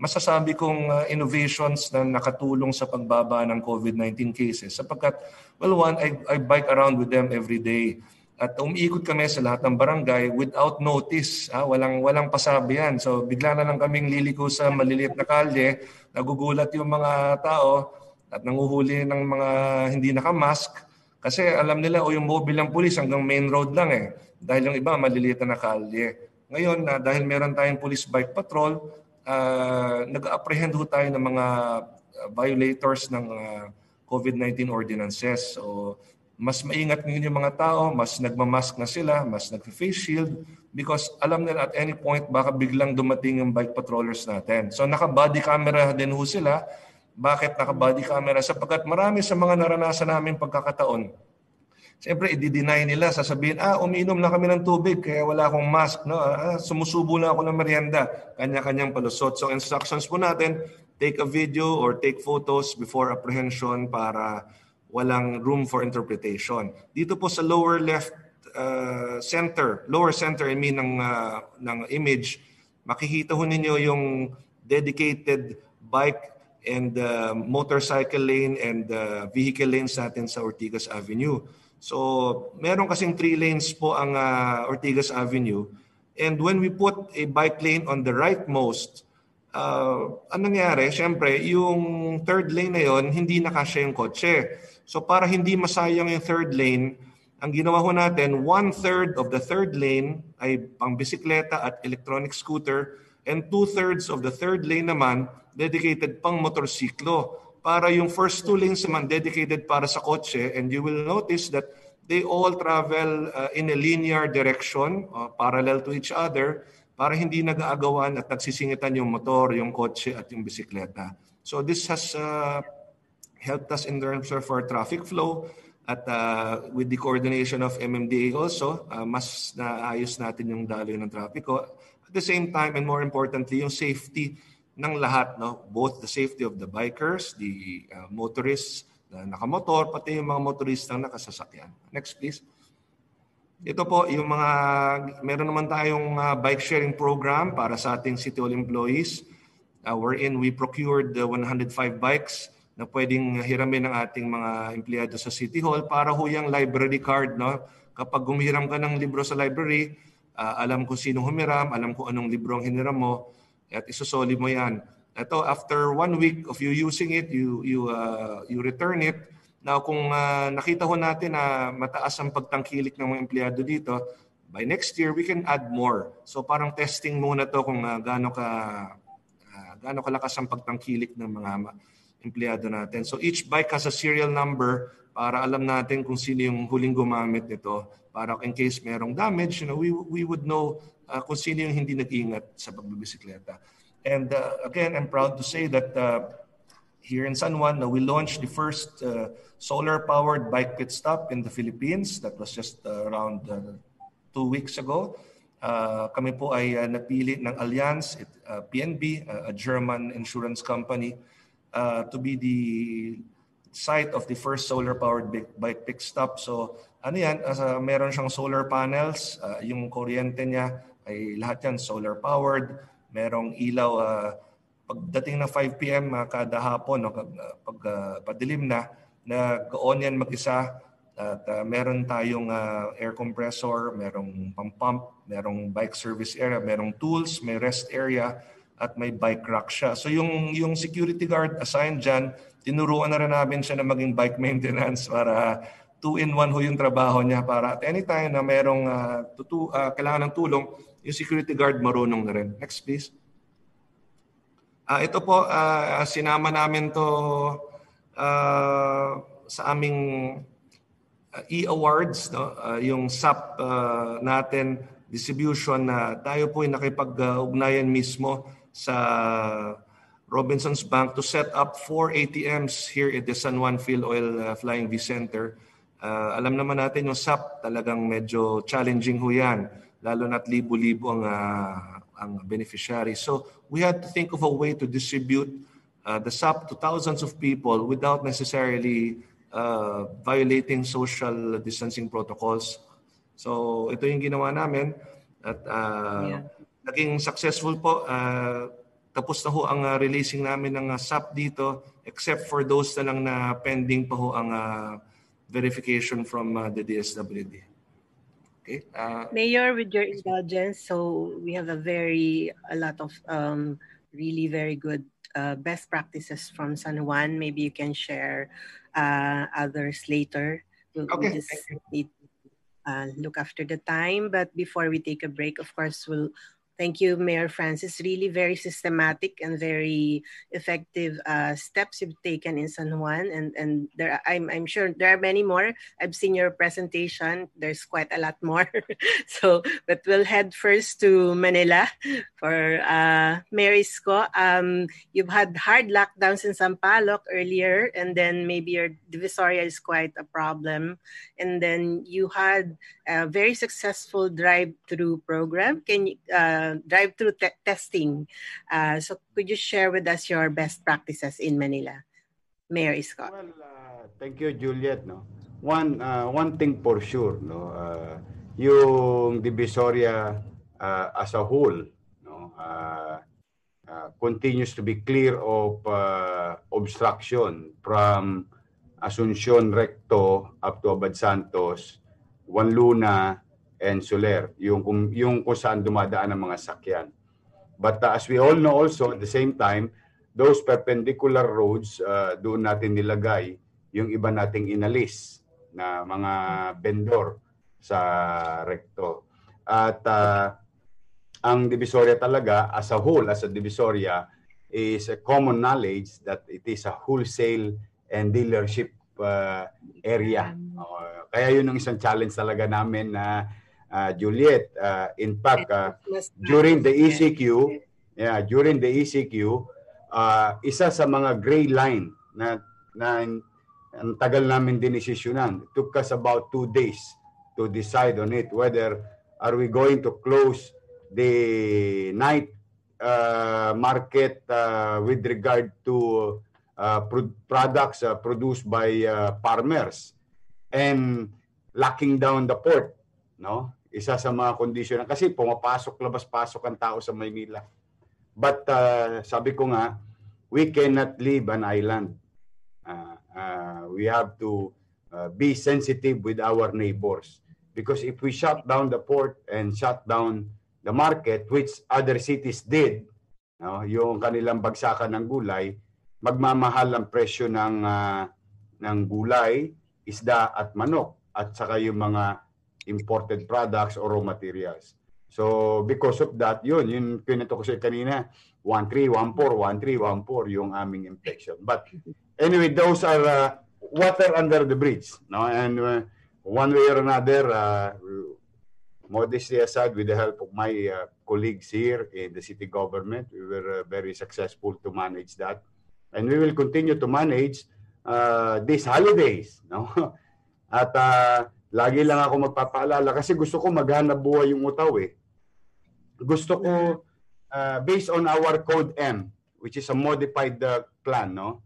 masasabi kong innovations na nakatulong sa pagbaba ng COVID-19 cases. Sapagkat, well, one, I bike around with them every day. At umiikot kami sa lahat ng barangay without notice. Walang pasabi yan. So bigla na lang kaming liliko sa maliliit na kalye, nagugulat yung mga tao at nanguhuli ng mga hindi nakamask. Kasi alam nila yung mobile ng pulis hanggang main road lang eh. Dahil yung iba maliliit na kalye. Ngayon, dahil meron tayong police bike patrol, nag-apprehend ho tayo ng mga violators ng COVID-19 ordinances. So mas maingat ngayon yung mga tao, mas nagmamask na sila, mas nag-face shield because alam nila at any point baka biglang dumating yung bike patrollers natin. So naka-body camera din ho sila Bakit naka-body camera? Sapagkat marami sa mga naranasan namin pagkakataon, siyempre, i-deny nila. Sasabihin, umiinom lang kami ng tubig kaya wala akong mask. No? Sumusubo na ako ng merienda. Kanya-kanyang palusot. So, instructions po natin, take a video or take photos before apprehension para walang room for interpretation. Dito po sa lower left lower center, ng image, makikita ho ninyo yung dedicated bike and motorcycle lane and vehicle lanes natin sa Ortigas Avenue. So, meron kasing 3 lanes po ang Ortigas Avenue. And when we put a bike lane on the rightmost, anong nangyari? Siyempre, yung third lane na yon, hindi nakasya yung kotse. So, para hindi masayang yung third lane, ang ginawa ho natin, 1/3 of the third lane ay pang bisikleta at electronic scooter, and 2/3 of the third lane naman dedicated pang motorsiklo. Para yung first 2 lanes naman dedicated para sa kotse, and you will notice that they all travel in a linear direction, parallel to each other, para hindi nag-aagawan at nagsisingitan yung motor, yung kotse at yung bisikleta. So this has helped us in terms of our traffic flow, at with the coordination of MMDA also, mas naayos natin yung daloy ng trapiko. At the same time, and more importantly, yung safety ng lahat, no? Both the safety of the bikers, the motorists na nakamotor, pati yung mga motoristang nakasasakyan. Next, please. Ito po, yung meron naman tayong bike sharing program para sa ating City Hall employees, wherein we procured 105 bikes na pwedeng hiramin ng ating mga empleyado sa City Hall para huyang library card. No? Kapag humiram ka ng libro sa library, alam kung sino humiram, alam kung anong libro ang hiniram mo, at isusoli mo yan. Ito, after 1 week of you using it, you return it. Now, kung nakita ho natin na mataas ang pagtangkilik ng mga empleyado dito, by next year, we can add more. So parang testing muna to kung gaano kalakas ang pagtangkilik ng mga empleyado natin. So each bike has a serial number para alam natin kung sino yung huling gumamit nito. Para in case merong damage, we would know kung sino yung hindi nag-ingat sa pagbibisikleta. And again, I'm proud to say that here in San Juan, we launched the first solar-powered bike pit stop in the Philippines. That was just around 2 weeks ago. Kami po ay napili ng Allianz, PNB, a German insurance company, to be the site of the first solar-powered bike pick stop. So meron siyang solar panels, yung kuryente niya ay lahat yan solar-powered. Merong ilaw pagdating ng 5 p.m. Kada hapon, pag padilim na, nag-on yan mag-isa. At meron tayong air compressor, merong pump, merong bike service area, merong tools, may rest area, at may bike rack siya. So yung security guard assigned dyan, tinuruan na rin namin siya na maging bike maintenance para 2-in-1 ho yung trabaho niya para at anytime na merong kailangan ng tulong, yung security guard marunong na rin. Next please. Ito po, sinama namin to sa aming e-awards, no? Yung SAP natin, distribution na tayo po ay nakipag-ugnayan mismo sa Robinsons Bank to set up 4 ATMs here at the San Juan PhilOil Flying V Center. Alam naman natin yung SAP talagang medyo challenging ho yan, lalo na't libo-libo ang beneficiary. So we had to think of a way to distribute the SAP to thousands of people without necessarily violating social distancing protocols. So ito yung ginawa namin at naging successful po. Tapos na ho ang releasing namin ng SAP dito except for those na lang na pending pa ho ang verification from the DSWD. Okay. Mayor, with your indulgence, so we have a lot of really very good best practices from San Juan. Maybe you can share others later. Okay. We just need look after the time, but before we take a break, of course, we'll Thank you, Mayor Francis. Really very systematic and very effective steps you've taken in San Juan, and I'm sure there are many more. I've seen your presentation. There's quite a lot more. So, but we'll head first to Manila for Mayor Isko. You've had hard lockdowns in Sampaloc earlier, and then maybe your Divisoria is quite a problem, and then you had a very successful drive-through program. Can you drive-through testing? So could you share with us your best practices in Manila, Mayor Isko? Well, thank you, Juliet. No, one thing for sure, no, yung Divisoria as a whole, no, continues to be clear of obstruction from Asuncion Recto up to Abad Santos, Juan Luna, and Soler, yung kung saan dumadaan ang mga sakyan. But as we all know also, at the same time, those perpendicular roads, doon natin nilagay yung iba nating inalis na mga vendor sa Recto. At ang Divisoria talaga, as a whole, as a Divisoria, is a common knowledge that it is a wholesale and dealership area. Kaya yun ang isang challenge talaga namin na Juliet. In fact, during the ECQ, isa sa mga gray line na ang tagal namin dinesisyonan. It took us about 2 days to decide on it, whether are we going to close the night market with regard to products produced by farmers and locking down the port, no? Isa sa mga kondisyon kasi pumapasok, labas-pasok ang tao sa Maynila. But sabi ko nga, we cannot leave an island. We have to be sensitive with our neighbors, because if we shut down the port and shut down the market, which other cities did, no, yung kanilang bagsakan ng gulay, magmamahal ang presyo ng gulay, isda at manok, at saka yung mga imported products or raw materials. So because of that, yun pinito ko sa kanina, 1314 yung aming infection. But anyway, those are water under the bridge, no? And one way or another, modestly aside, with the help of my colleagues here in the city government, we were very successful to manage that, and we will continue to manage these holidays, no? At lagi lang ako magpapaalala kasi gusto ko maghanap buhay yung Utaw eh. Gusto ko based on our Code M, which is a modified plan, no?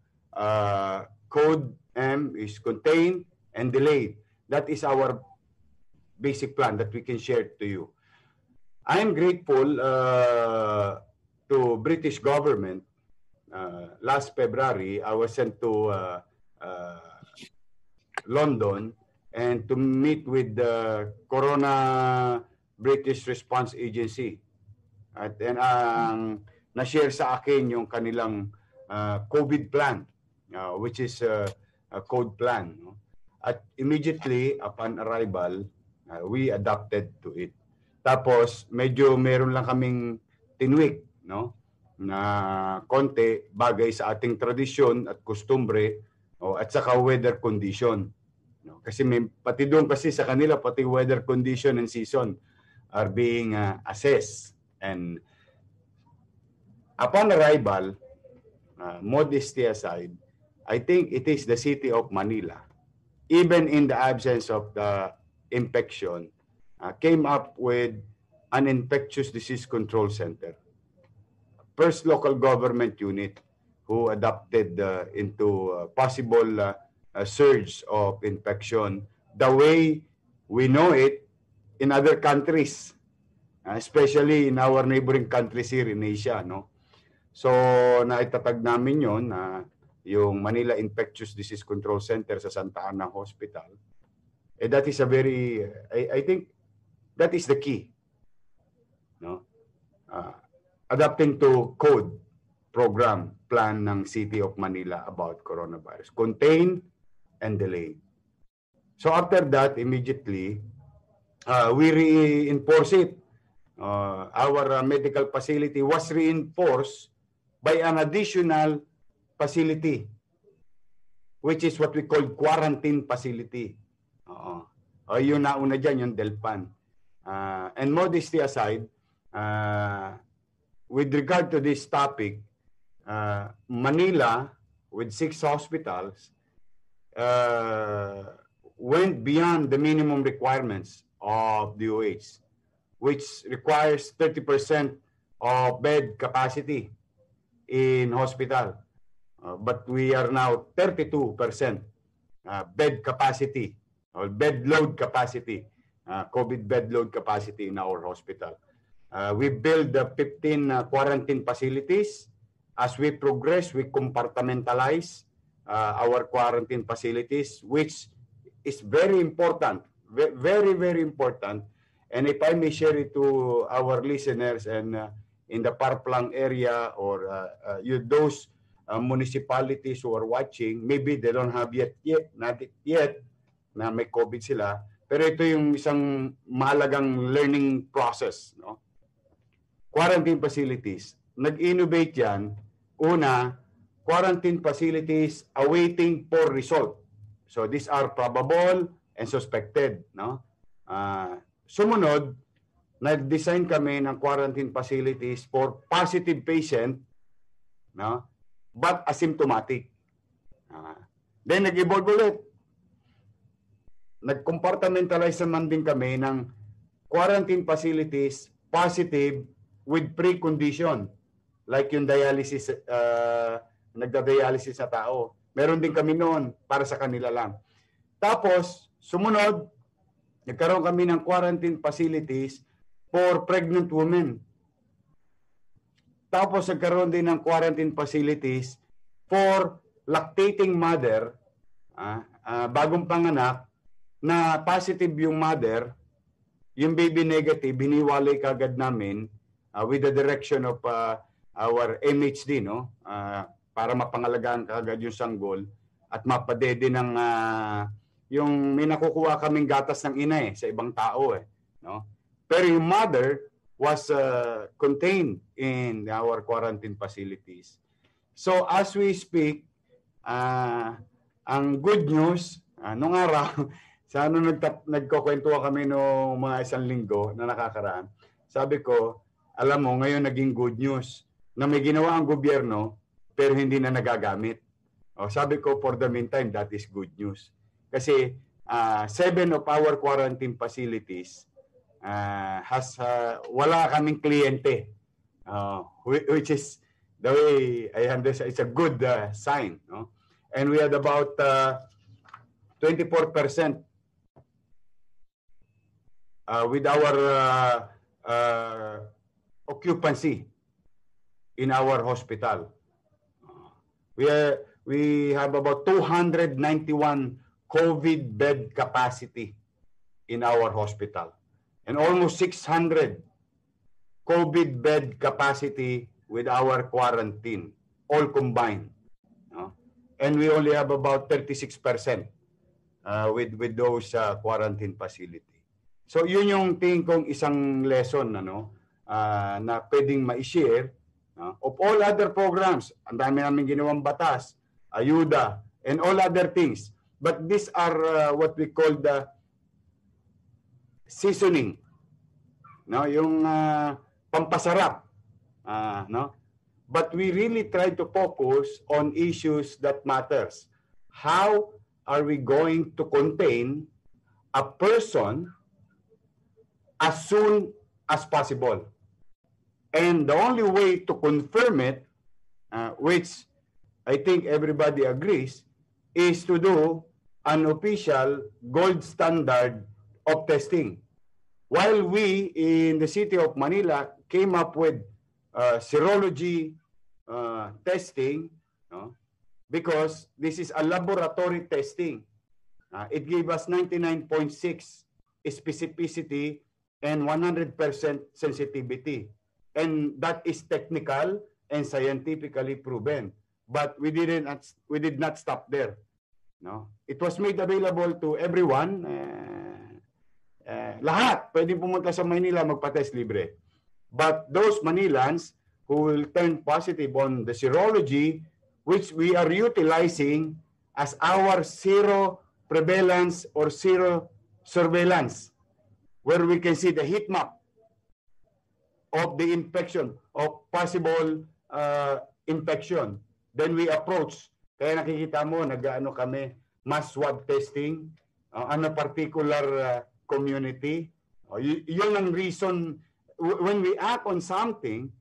Code M is contained and delayed. That is our basic plan that we can share to you. I am grateful to British government. Last February, I was sent to London and to meet with the Corona British Response Agency. At na-share sa akin yung kanilang COVID plan, which is a code plan. No? At immediately upon arrival, we adapted to it. Tapos medyo meron lang kaming tinwik, no, na konti bagay sa ating tradisyon at kustumbre, at saka weather condition. No? Kasi pati doon kasi sa kanila, pati weather condition and season are being assessed. And upon arrival, modesty aside, I think it is the city of Manila, even in the absence of the infection, came up with an infectious disease control center. First local government unit who adapted into possible surge of infection the way we know it in other countries, especially in our neighboring countries here in Asia, no? So naitatag namin yon na yung Manila Infectious Disease Control Center sa Santa Ana Hospital. That is a very, I think that is the key, no? Adapting to code program plan ng City of Manila about coronavirus, contain and delay. So after that, immediately we reinforce it. our medical facility was reinforced by an additional facility, which is what we call quarantine facility. Yun nauna dyan, yung Delpan. And modesty aside, with regard to this topic, Manila, with 6 hospitals, went beyond the minimum requirements of DOH, which requires 30% of bed capacity in hospital. But we are now 32% bed capacity, or bed load capacity, COVID bed load capacity in our hospital. We build 15 quarantine facilities. As we progress, we compartmentalize our quarantine facilities, which is very important, very, very important. And if I may share it to our listeners and in the Parplang area or those municipalities who are watching, maybe they don't have not yet na may COVID sila, pero ito yung isang mahalagang learning process, no? Quarantine facilities, nag-innovate yan. Una, quarantine facilities awaiting for result. So these are probable and suspected, no? Sumunod, nag-design kami ng quarantine facilities for positive patient, no? But asymptomatic. Then nag-evolve ulit. Nag-compartmentalize naman din kami ng quarantine facilities positive with precondition. Like yung dialysis, nagda-dialysis sa tao. Meron din kami noon para sa kanila lang. Tapos, sumunod, nagkaroon kami ng quarantine facilities for pregnant women. Tapos, nagkaroon din ng quarantine facilities for lactating mother, bagong panganak, na positive yung mother, yung baby negative, hiniwalay kagad namin with the direction of our MHD, no? Para mapangalagaan kagad yung sanggol at mapadede ng yung may nakukuha kaming gatas ng ina sa ibang tao no? Pero yung mother was contained in our quarantine facilities. So as we speak, ang good news, nung araw, sa nagkukwentuhan kami noong mga isang linggo na nakakaraan, sabi ko, alam mo, ngayon naging good news na may ginawa ang gobyerno pero hindi na nagagamit. Sabi ko, for the meantime, that is good news. Kasi 7 of our quarantine facilities wala kaming kliyente, which is the way I understand, it's a good sign. No? And we had about 24% with our occupancy in our hospital. We have about 291 COVID bed capacity in our hospital and almost 600 COVID bed capacity with our quarantine, all combined. And we only have about 36% with those quarantine facility. So yun yung tingin kong isang lesson na pwedeng ma-share of all other programs. Ang dami namin ginawang batas, ayuda, and all other things. But these are what we call the seasoning. No, yung pampasarap. No? But we really try to focus on issues that matters. How are we going to contain a person as soon as possible? And the only way to confirm it, which I think everybody agrees, is to do an official gold standard of testing. While we in the city of Manila came up with serology testing, because this is a laboratory testing. It gave us 99.6 specificity and 100% sensitivity. And that is technical and scientifically proven. But we did not stop there. No, it was made available to everyone. Lahat pwede pumunta sa Manila magpa-test libre. But those Manilans who will turn positive on the serology, which we are utilizing as our zero prevalence or zero surveillance, where we can see the heat map of the infection, of possible infection. Then we approach. Kaya nakikita mo, nag-ano kami, mass swab testing on a particular community. Yun ang reason, when we act on something,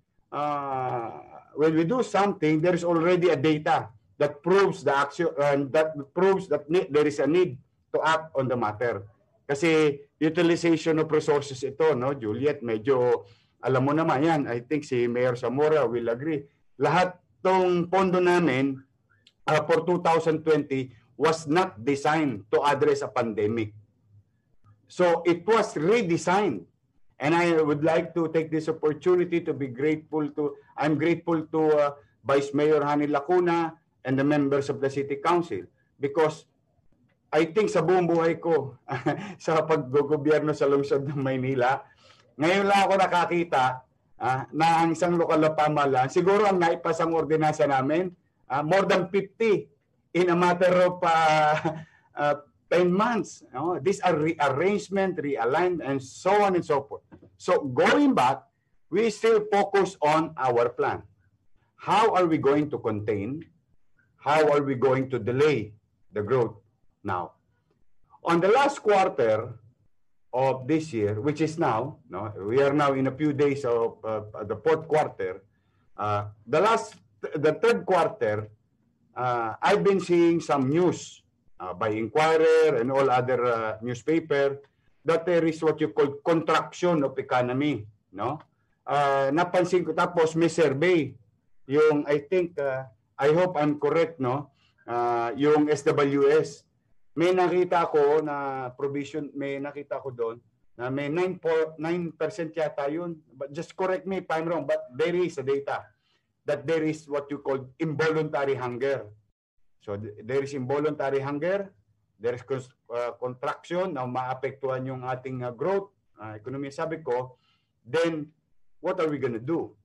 when we do something, there is already a data that proves the action, that proves that there is a need to act on the matter. Kasi utilization of resources ito, no, Juliet, medyo, alam mo naman yan, I think si Mayor Zamora will agree. Lahat tong pondo namin for 2020 was not designed to address a pandemic. So it was redesigned. And I would like to take this opportunity to be grateful to, I'm grateful to Vice Mayor Hani Lacuna and the members of the City Council, because I think sa buong buhay ko sa paggogobyerno sa lungsod ng Maynila, ngayon lang ako nakakita na ang isang lokal na pamahalaan, siguro ang naipasang ordinansa namin, more than 50 in a matter of 10 months. These are rearrangement, realignment, and so on and so forth. So going back, we still focus on our plan. How are we going to contain? How are we going to delay the growth now? On the last quarter of this year, which is now, we are now in a few days of the fourth quarter. The third quarter, I've been seeing some news by Inquirer and all other newspaper that there is what you call contraction of economy, no? Napansin ko, tapos may survey, yung I think, I hope I'm correct, no? Yung SWS, may nakita ko na provision, may nakita ko doon na may 9% yata yun. But just correct me if I'm wrong, but there is a data that there is what you call involuntary hunger. So there is involuntary hunger, there is contraction na maapektuhan yung ating growth, economy, sabi ko, then what are we going to do?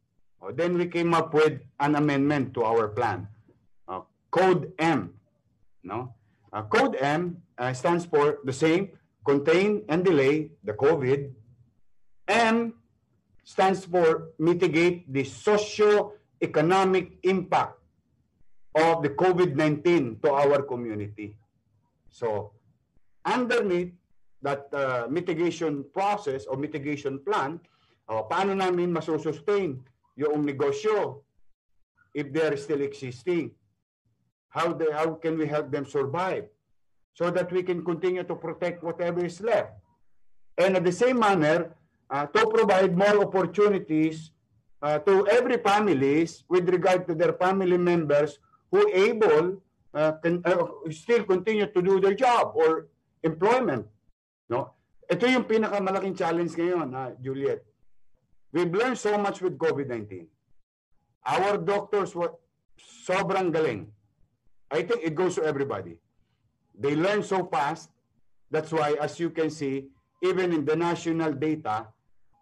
Then we came up with an amendment to our plan, Code M. No? Code M stands for the same, contain and delay the COVID. M stands for mitigate the socio-economic impact of the COVID-19 to our community. So, underneath that mitigation process or mitigation plan, paano namin masusustain yung negosyo if they are still existing? How can we help them survive so that we can continue to protect whatever is left? And at the same manner, to provide more opportunities to every families with regard to their family members who able can still continue to do their job or employment. No? Ito yung pinakamalaking challenge ngayon, Juliet. We've learned so much with COVID-19. Our doctors were sobrang galing. I think it goes to everybody. They learn so fast. That's why, as you can see, even in the national data,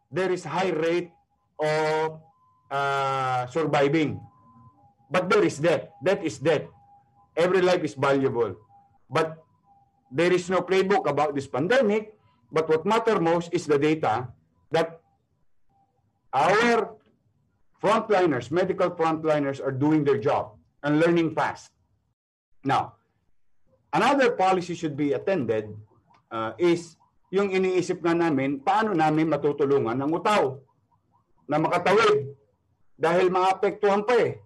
there is high rate of surviving. But there is death. Death is death. Every life is valuable. But there is no playbook about this pandemic. But what matters most is the data that our frontliners, medical frontliners, are doing their job and learning fast. Now, another policy should be attended is yung iniisip na namin, paano namin matutulungan ng utaw na makatawid dahil maapektuhan pa eh.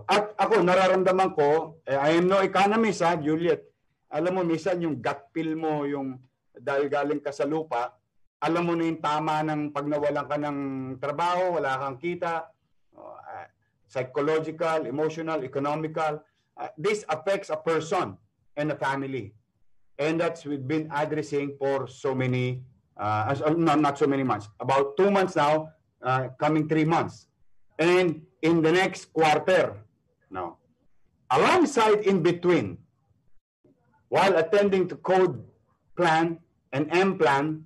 At ako, nararamdaman ko, I am no economist, Juliet. Alam mo, minsan yung gut feel mo, yung dahil galing ka sa lupa, alam mo na yung tama ng pag nawalan ka ng trabaho, wala kang kita, psychological, emotional, economical. This affects a person and a family. And that's we've been addressing for so many, not so many months, about 2 months now, coming 3 months. And in the next quarter, now, alongside in between, while attending to Code Plan and M Plan,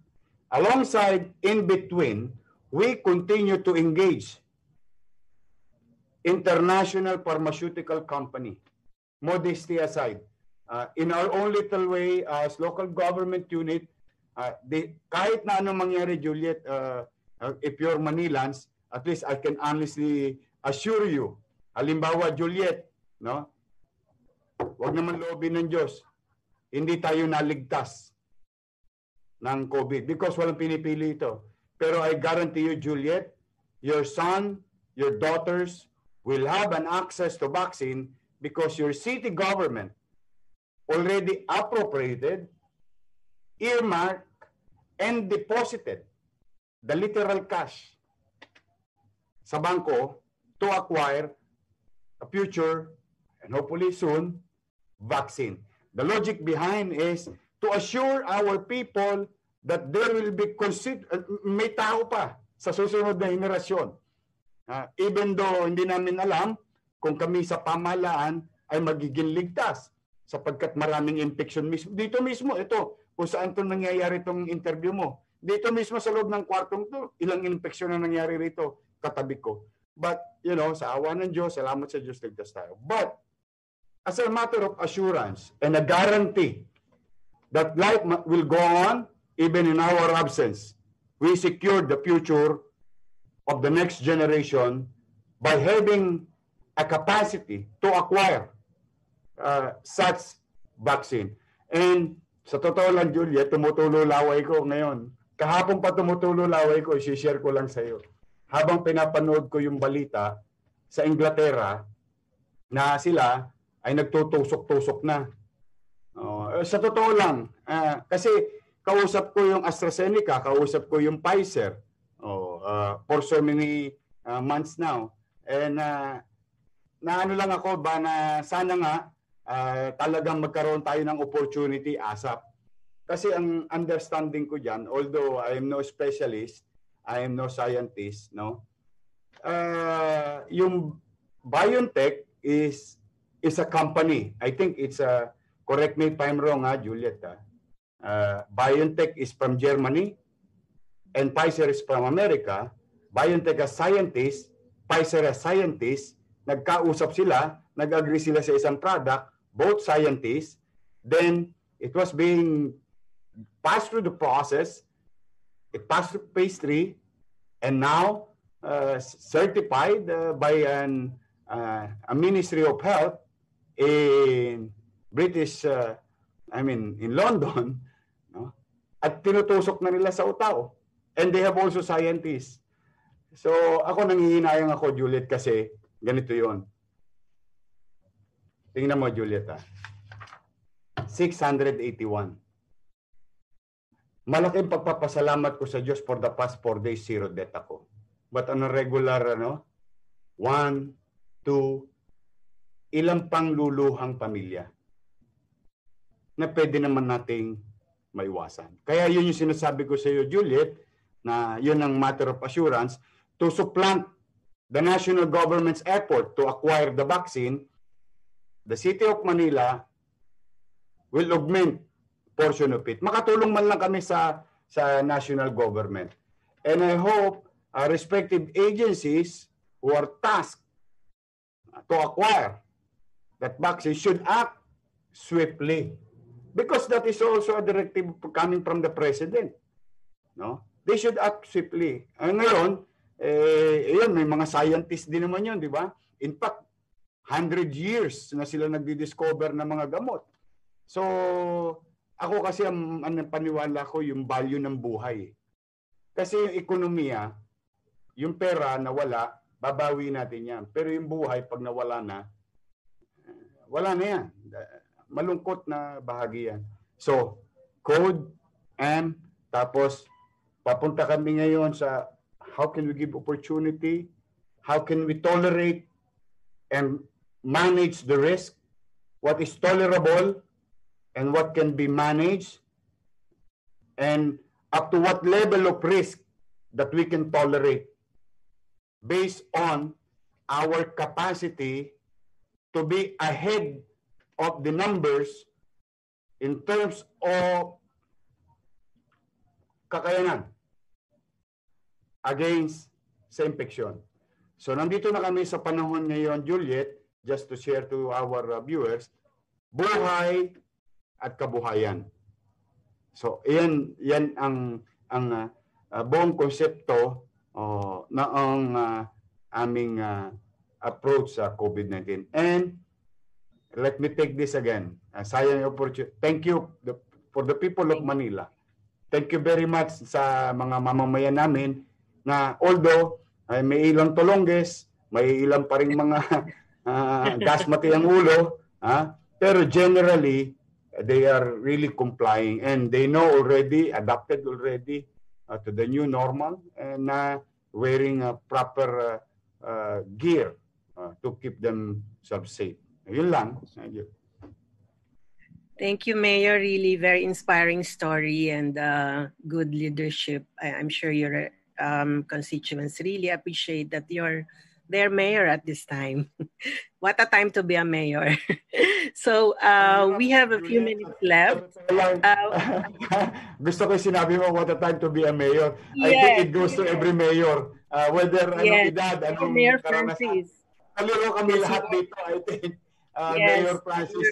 alongside in between, we continue to engage international pharmaceutical company. Modesty aside, in our own little way as local government unit, kahit na anong mangyari, Juliet, if you're Manilans, at least I can honestly assure you, halimbawa, Juliet, no? Huwag naman loobin ng Diyos, hindi tayo naligtas ng COVID because walang pinipili ito. Pero I guarantee you, Juliet, your son, your daughters will have an access to vaccine because your city government already appropriated, earmarked, and deposited the literal cash sa bangko to acquire a future, and hopefully soon, vaccine. The logic behind is to assure our people that there will be may tao pa sa susunod na henerasyon. Even though hindi namin alam kung kami sa pamahalaan ay magiging ligtas sapagkat maraming infection mismo. Dito mismo, ito, kung saan ito nangyayari itong interview mo. Dito mismo sa loob ng kwartong to, ilang infection na nangyari rito, katabi ko. But, you know, sa awa ng Diyos, salamat sa Diyos, ligtas tayo. But, as a matter of assurance and a guarantee that life will go on even in our absence, we secure the future of the next generation by having a capacity to acquire such vaccine. And sa totoo lang, Julia, tumutulo laway ko ngayon. Kahapon pa tumutulo laway ko, i-share ko lang sa iyo. Habang pinapanood ko yung balita sa Inglaterra na sila ay nagtutusok-tusok na. Sa totoo lang, kasi kausap ko yung AstraZeneca, kausap ko yung Pfizer for so many months now. And naano lang ako ba na sana nga talagang magkaroon tayo ng opportunity ASAP. Kasi ang understanding ko dyan, although I am no specialist, I am no scientist, no? Yung BioNTech is a company. I think it's correct me if I'm wrong, Juliet. BioNTech is from Germany and Pfizer is from America. BioNTech as scientist, Pfizer as scientist, nagkausap sila, nag-agree sila sa isang product, both scientists, then it was being passed through the process, it passed through phase 3, and now certified by a Ministry of Health in British, in London, no? At tinutusok na nila sa utao. And they have also scientists. So ako nangihinayang ako, Juliet, kasi ganito yon. Tingnan mo, Juliet, 681. Malaking pagpapasalamat ko sa Diyos for the past 4 days, 0 death ako. But on a regular, 1, 2, ilang pang luluhang pamilya na pwede naman nating maiwasan. Kaya yun yung sinasabi ko sa iyo, Juliet, na yun ang matter of assurance, to supplant the national government's effort to acquire the vaccine, the City of Manila will augment portion of it. Makatulong man lang kami sa national government. And I hope our respective agencies who are tasked to acquire that vaccine should act swiftly. Because that is also a directive coming from the President. No? They should act swiftly. Ngayon, yun, may mga scientists din naman yun, di ba? In fact, 100 years na sila nagdi-discover ng mga gamot. So, ako kasi ang paniwala ko yung value ng buhay. Kasi yung ekonomiya, yung pera na wala, babawi natin yan. Pero yung buhay, pag nawala na, wala na yan. Malungkot na bahagi yan. So, code, tapos papunta kami ngayon sa how can we give opportunity, how can we tolerate and manage the risk, what is tolerable, and what can be managed, and up to what level of risk that we can tolerate based on our capacity to be ahead of the numbers in terms of kakayanan. against sa infection. So nandito na kami sa panahon ngayon, Juliet, just to share to our viewers, buhay at kabuhayan. So yan ang buong konsepto na ang aming approach sa COVID-19. And let me take this again. Sayang opportunity. Thank you for the people of Manila. Thank you very much sa mga mamamayan namin na although may ilang tolongges, may ilang pa rin mga gasmati ang ulo, pero generally, they are really complying and they know already, adapted already to the new normal and wearing a proper gear to keep themselves safe. Yun lang. Thank you, Mayor. Really very inspiring story and good leadership. I'm sure your constituents really appreciate that you're their mayor at this time. What a time to be a mayor. So we have a few minutes left. Gusto ko sinabi mo, what a time to be a mayor. Yes. I think it goes to every mayor. Whether anong edad, anong Mayor Francis. Kaliro kami lahat dito, I think. Mayor Francis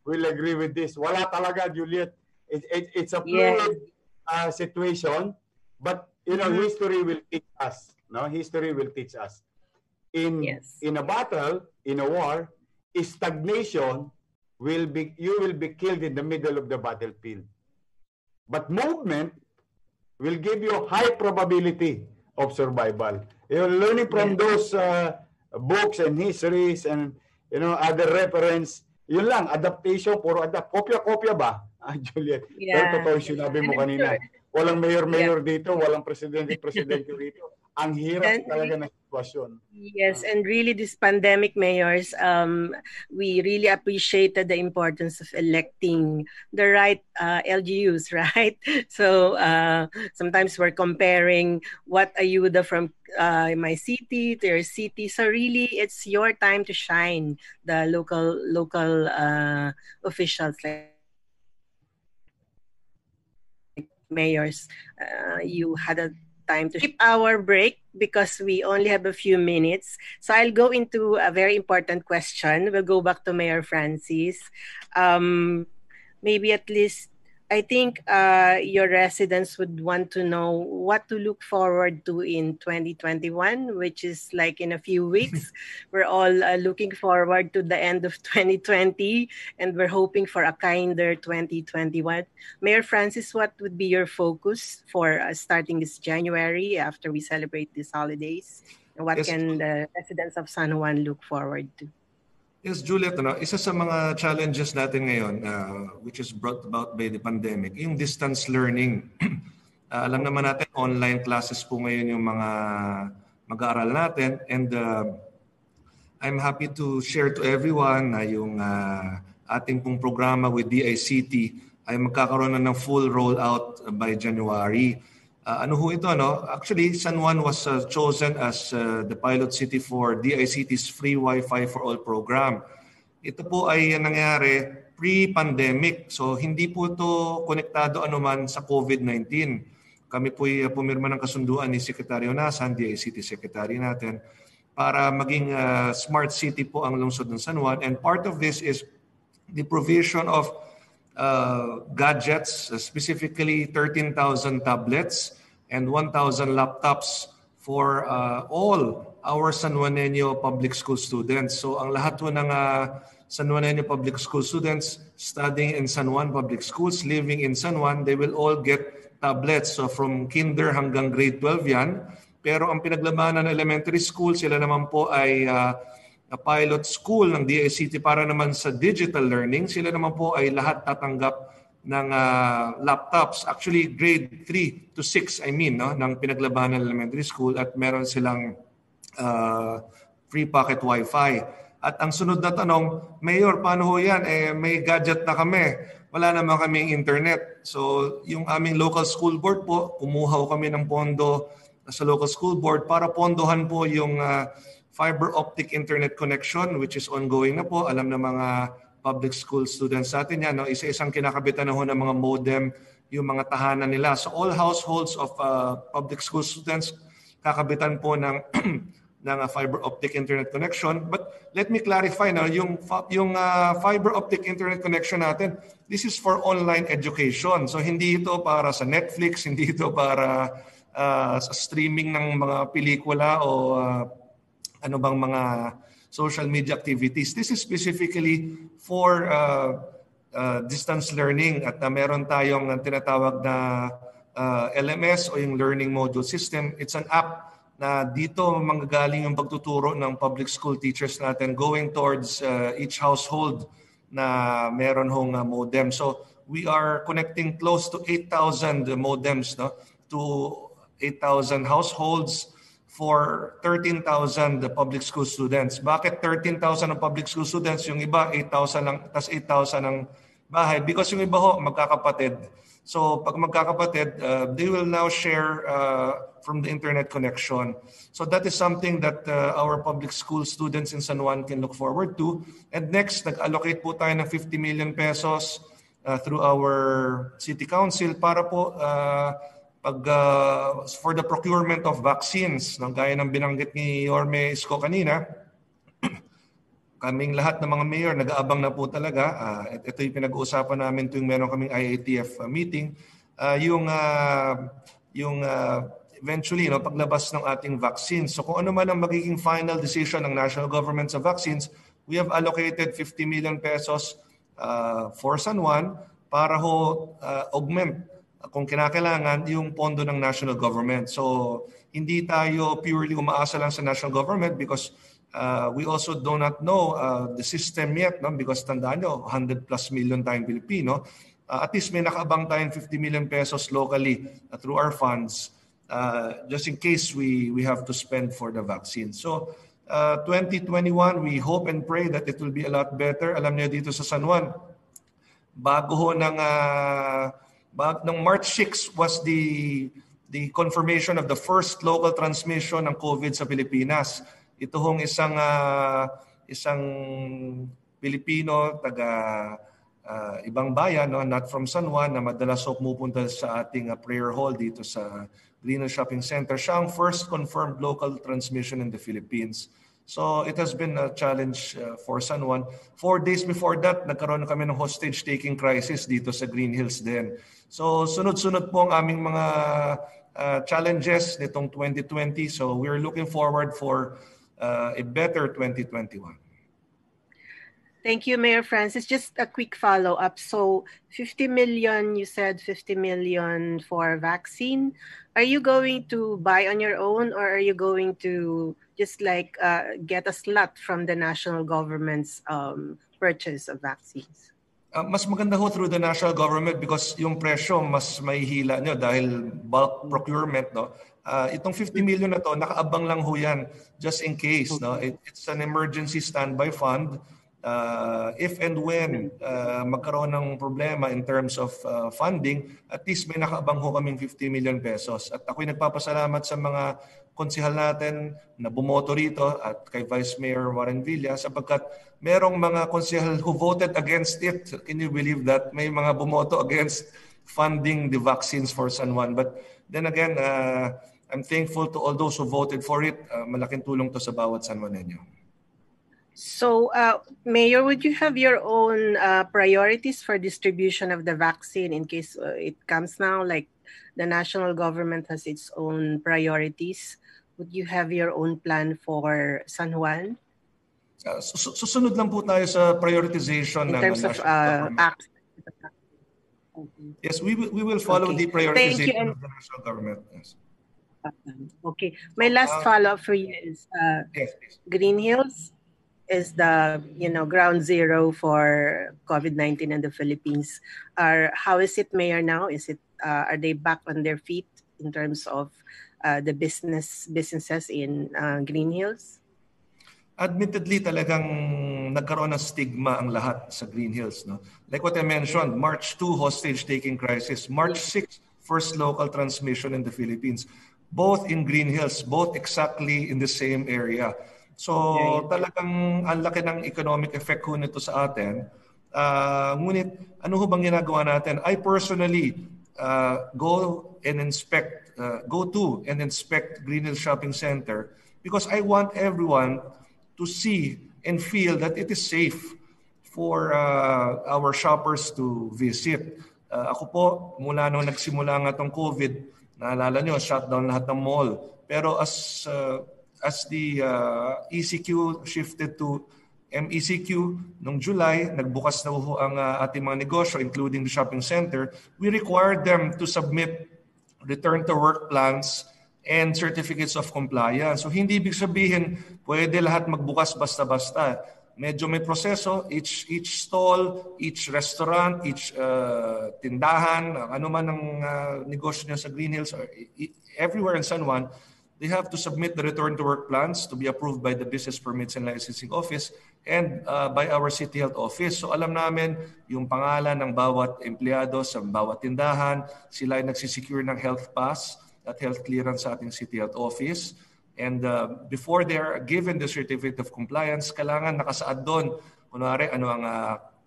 will agree with this. Wala talaga, Juliet. It's a fluid situation, but you know, history will teach us. No, history will teach us. In a battle, in a war, stagnation you will be killed in the middle of the battlefield. But movement will give you high probability of survival. You're learning from those books and histories and other reference. Yun lang, adaptation, puro adapt. Kopya-kopya ba, Juliet? Pero totoo yung sinabi mo kanina. Walang mayor-mayor dito, walang presidente-presidente dito. Ang hirap talaga ng sitwasyon. Yes, and really this pandemic, mayors, we really appreciated the importance of electing the right LGUs, right? So sometimes we're comparing what ayuda from my city to your city. So really, it's your time to shine. The local officials like mayors, you had a time to keep our break because we only have a few minutes. So I'll go into a very important question. We'll go back to Mayor Francis. Maybe at least, I think your residents would want to know what to look forward to in 2021, which is like in a few weeks. We're all looking forward to the end of 2020, and we're hoping for a kinder 2021. Mayor Francis, what would be your focus for starting this January after we celebrate these holidays? And what can the residents of San Juan look forward to? Yes, Juliet, isa sa mga challenges natin ngayon, which is brought about by the pandemic, yung distance learning. Alam naman natin, online classes po ngayon yung mga mag-aaral natin. And I'm happy to share to everyone na yung ating pong programa with DICT ay magkakaroon na ng full rollout by January. Ano ho ito? Actually, San Juan was chosen as the pilot city for DICT's Free Wi-Fi for All program. Ito po ay nangyari pre-pandemic. So hindi po ito konektado anuman sa COVID-19. Kami po ay pumirma ng kasunduan ni Secretary Onasan, DICT Secretary natin, para maging smart city po ang lungsod ng San Juan. And part of this is the provision of gadgets, specifically 13,000 tablets and 1,000 laptops for all our San Juanenyo public school students. So ang lahat po ng San Juanenyo public school students studying in San Juan public schools, living in San Juan, they will all get tablets. So from kinder hanggang grade 12 yan. Pero ang pinaglabanan ng elementary school, sila naman po ay a pilot school ng DICT para naman sa digital learning. Sila naman po ay lahat tatanggap ng laptops. Actually, grade 3 to 6, ng pinaglabanan ng elementary school at meron silang free pocket Wi-Fi. At ang sunod na tanong, Mayor, paano ho yan? May gadget na kami. Wala naman kaming internet. So, yung aming local school board po, kumuha ho kami ng pondo sa local school board para pondohan po yung fiber optic internet connection, which is ongoing na po. Alam na mga public school students natin yan. Isa-isang kinakabitan na ho ng mga modem yung mga tahanan nila. So all households of public school students kakabitan po ng ng fiber optic internet connection. But let me clarify now, yung fiber optic internet connection natin, this is for online education. So hindi ito para sa Netflix, hindi ito para sa streaming ng mga pelikula o ano bang mga social media activities. This is specifically for distance learning at meron tayong tinatawag na LMS o yung Learning Module System. It's an app na dito manggagaling yung pagtuturo ng public school teachers natin going towards each household na meron hong modem. So we are connecting close to 8,000 modems, no, to 8,000 households for 13,000 public school students. Bakit 13,000 ng public school students? Yung iba 8,000 lang, tas 8,000 ng bahay. Because yung iba ho, magkakapatid. So pag magkakapatid, they will now share from the internet connection. So that is something that our public school students in San Juan can look forward to. And next, nag-allocate po tayo ng 50 million pesos through our city council para po for the procurement of vaccines. Gaya ng binanggit ni Yorme Isko kanina, kaming lahat ng mga mayor nag-aabang na po talaga. Ito yung pinag-uusapan namin tuwing meron kaming IATF meeting. Eventually, paglabas ng ating vaccines. So kung ano man ang magiging final decision ng national government sa vaccines, we have allocated 50 million pesos for San Juan para augment kung kinakailangan yung pondo ng national government. So hindi tayo purely umaasa lang sa national government because we also do not know the system yet, no? Because tandaan nyo, 100 plus million tayong Pilipino. At least may nakaabang tayong 50 million pesos locally through our funds just in case we have to spend for the vaccine. So 2021, we hope and pray that it will be a lot better. Alam niyo dito sa San Juan, bago ng March 6 was the confirmation of the first local transmission ng COVID sa Pilipinas. Ito hong isang Pilipino taga ibang bayan, no, not from San Juan, na madalas pumupunta sa ating prayer hall dito sa Green Hills Shopping Center. Siya ang first confirmed local transmission in the Philippines. So it has been a challenge for San Juan. 4 days before that, nagkaroon kami ng hostage-taking crisis dito sa Green Hills din. So sunod-sunod po ang aming mga challenges nitong 2020. So we're looking forward for a better 2021. Thank you, Mayor Francis. Just a quick follow-up. So 50 million, you said 50 million for vaccine. Are you going to buy on your own or are you going to just like get a slot from the national government's purchase of vaccines? Mas maganda ho through the national government because yung presyo mas mahihila nyo dahil bulk procurement, no? Itong 50 million na to, nakaabang lang ho yan just in case. No? It's an emergency standby fund. If and when magkaroon ng problema in terms of funding, at least may nakaabang ho kaming 50 million pesos. At ako'y nagpapasalamat sa mga konsehal natin na bumoto rito at kay Vice Mayor Warren Villa sapagkat merong mga konsehal who voted against it. Can you believe that? May mga bumoto against funding the vaccines for San Juan. But then again, I'm thankful to all those who voted for it. Malaking tulong to sa bawat San Juanenyo. So, Mayor, would you have your own priorities for distribution of the vaccine in case it comes now? Like the national government has its own priorities. Would you have your own plan for San Juan? Susunod lang po tayo sa prioritization in terms of acts. Yes, we will follow the prioritization of the national government. Yes. Okay. My last follow-up for you is yes, Green Hills is the ground zero for COVID-19 in the Philippines. How is it, Mayor, now? Are they back on their feet in terms of the businesses in Green Hills? Admittedly, talagang nagkaroon ng stigma ang lahat sa Green Hills. No? Like what I mentioned, March 2, hostage-taking crisis. March 6, first local transmission in the Philippines. Both in Green Hills, both exactly in the same area. So talagang ang laki ng economic effect ho nito sa atin. Ngunit ano ho bang ginagawa natin? I personally go and inspect go to and inspect Green Hills Shopping Center because I want everyone to see and feel that it is safe for our shoppers to visit. Ako po, mula nung nagsimula nga tong COVID, naalala nyo, shutdown lahat ng mall. Pero as the ECQ shifted to MECQ noong July, nagbukas na ho ang ating mga negosyo, including the shopping center. We required them to submit return to work plans and certificates of compliance. So hindi ibig sabihin pwede lahat magbukas basta-basta. Medyo may proseso, each stall, each restaurant, each tindahan, ano man ang negosyo niya sa Green Hills, or everywhere in San Juan, they have to submit the return to work plans to be approved by the Business Permits and Licensing Office and by our City Health Office. So alam namin yung pangalan ng bawat empleyado sa bawat tindahan, sila ay nagsisecure ng health pass at health clearance sa ating City Health Office. And before they are given the certificate of compliance, kailangan nakasaad doon, kunwari ano ang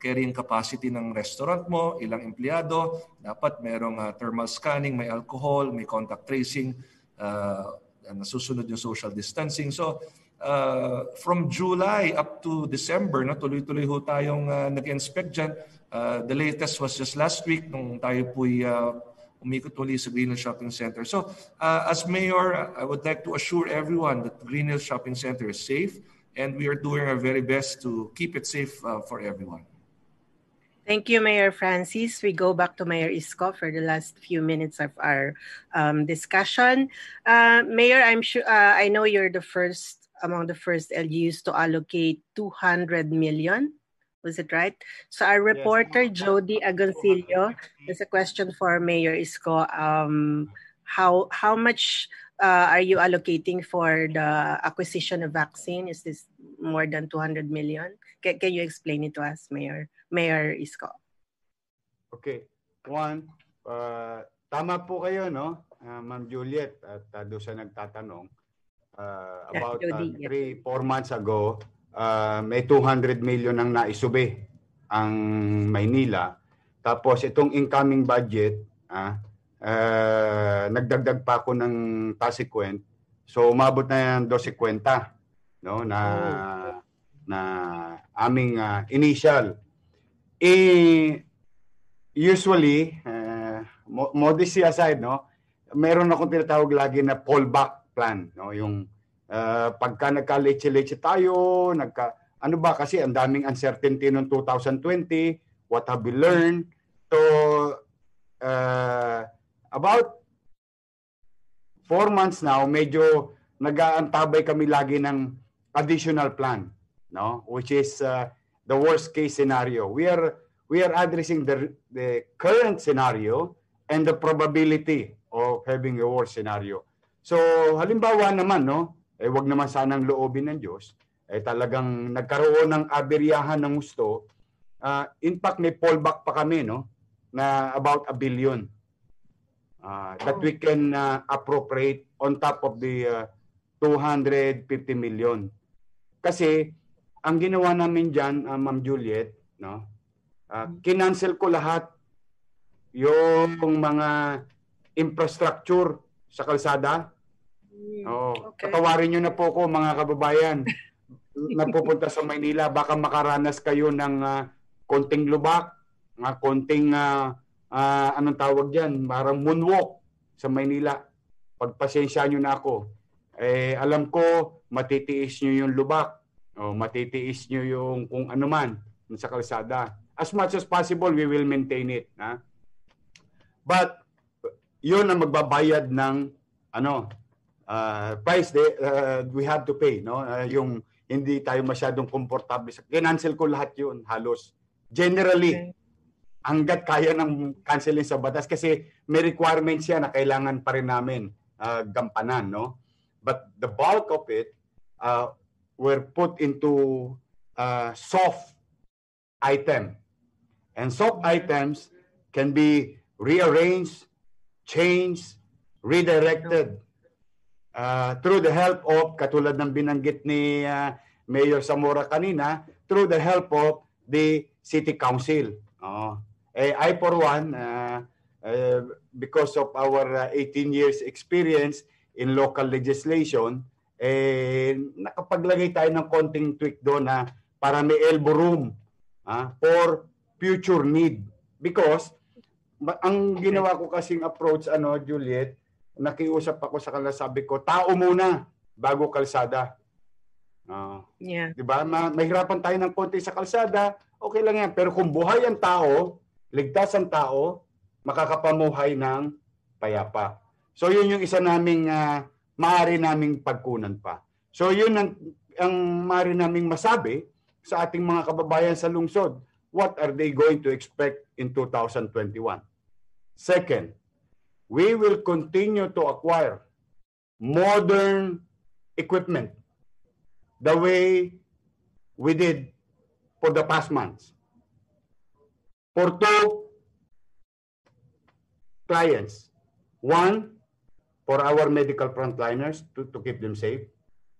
carrying capacity ng restaurant mo, ilang empleyado, dapat merong thermal scanning, may alcohol, may contact tracing, nasusunod yung social distancing. So from July up to December, tuloy-tuloy ho tayong nag-inspect dyan. The latest was just last week nung tayo po'y umikot muli sa Green Hills Shopping Center. So as Mayor, I would like to assure everyone that Green Hills Shopping Center is safe and we are doing our very best to keep it safe for everyone. Thank you, Mayor Francis. We go back to Mayor Isko for the last few minutes of our discussion. Mayor, I'm sure I know you're among the first LGUs to allocate 200 million. Was it right? So our reporter, yes, Jody Agoncillo, has a question for Mayor Isko. How much are you allocating for the acquisition of vaccine? Is this more than 200 million? Can you explain it to us, Mayor Isko? Okay. One, tama po kayo, no? Ma'am Juliet, at doon sa nagtatanong. About 3-4 months ago, may 200 million ang naisubi ang Maynila. Tapos itong incoming budget, nagdagdag pa ako ng consequent. So umabot na yan 250, no, na aming initial. Usually, modesty aside, no, meron akong tinatawag lagi na fallback plan, no, yung pagka nagka-leche-leche tayo, ano ba kasi ang daming uncertainty noong 2020, what have we learned? So about 4 months now, medyo nag-aantabay kami lagi ng additional plan, no, which is the worst case scenario. We are addressing the current scenario and the probability of having a worse scenario. So halimbawa naman, no, wag naman sanang loobin ng Diyos, talagang nagkaroon ng aberyahan ng gusto. In fact, may fallback pa kami, no, na about 1 billion that we can appropriate on top of the 250 million. Kasi ang ginawa namin dyan, Ma'am Juliet, no, kinancel ko lahat yung mga infrastructure sa kalsada. Okay. Patawarin nyo na po ko, mga kababayan, napupunta sa Maynila, baka makaranas kayo ng konting lubak, konting anong tawag dyan, parang moonwalk sa Maynila. Pagpasensya nyo na ako. Alam ko, matitiis nyo yung lubak, matitiis nyo yung kung ano man sa kalsada. As much as possible, we will maintain it. But, yun ang magbabayad ng price we have to pay, no? Yung hindi tayo masyadong komportable. Kinancel ko lahat yun, halos. Generally, hanggat kaya ng canceling sa batas kasi may requirements yan na kailangan pa rin namin gampanan, no? But the bulk of it were put into soft item. And soft items can be rearranged, changed, redirected through the help of, katulad ng binanggit ni Mayor Zamora kanina, through the help of the City Council. I, for one, because of our 18 years experience in local legislation, nakapaglagay tayo ng konting tweak doon na para may elbow room for future need. Because ang ginawa ko kasing approach, Juliet, nakiusap ako sa kanila, sabi ko, tao muna bago kalsada. Diba? Mahirapan tayo ng konti sa kalsada, okay lang yan. Pero kung buhay ang tao, ligtas ang tao, makakapamuhay ng payapa. So yun yung isa naming maaari naming pagkunan pa. So yun ang maaari naming masabi sa ating mga kababayan sa lungsod. What are they going to expect in 2021? Second, we will continue to acquire modern equipment the way we did for the past months. For two clients. One, for our medical frontliners to keep them safe.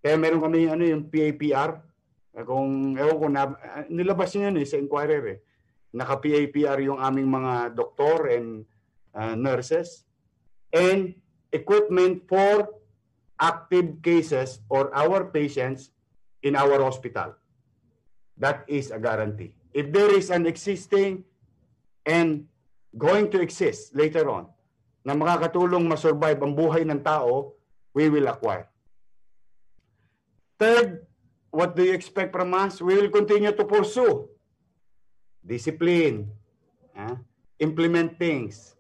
Kaya meron kami yung PAPR. Nilabas niyo yun sa Inquirer. Naka-PAPR yung aming mga doktor and nurses. And equipment for active cases or our patients in our hospital. That is a guarantee. If there is an existing and going to exist later on na makakatulong masurvive ang buhay ng tao, we will acquire. Third, what do you expect from us? We will continue to pursue discipline, implement things,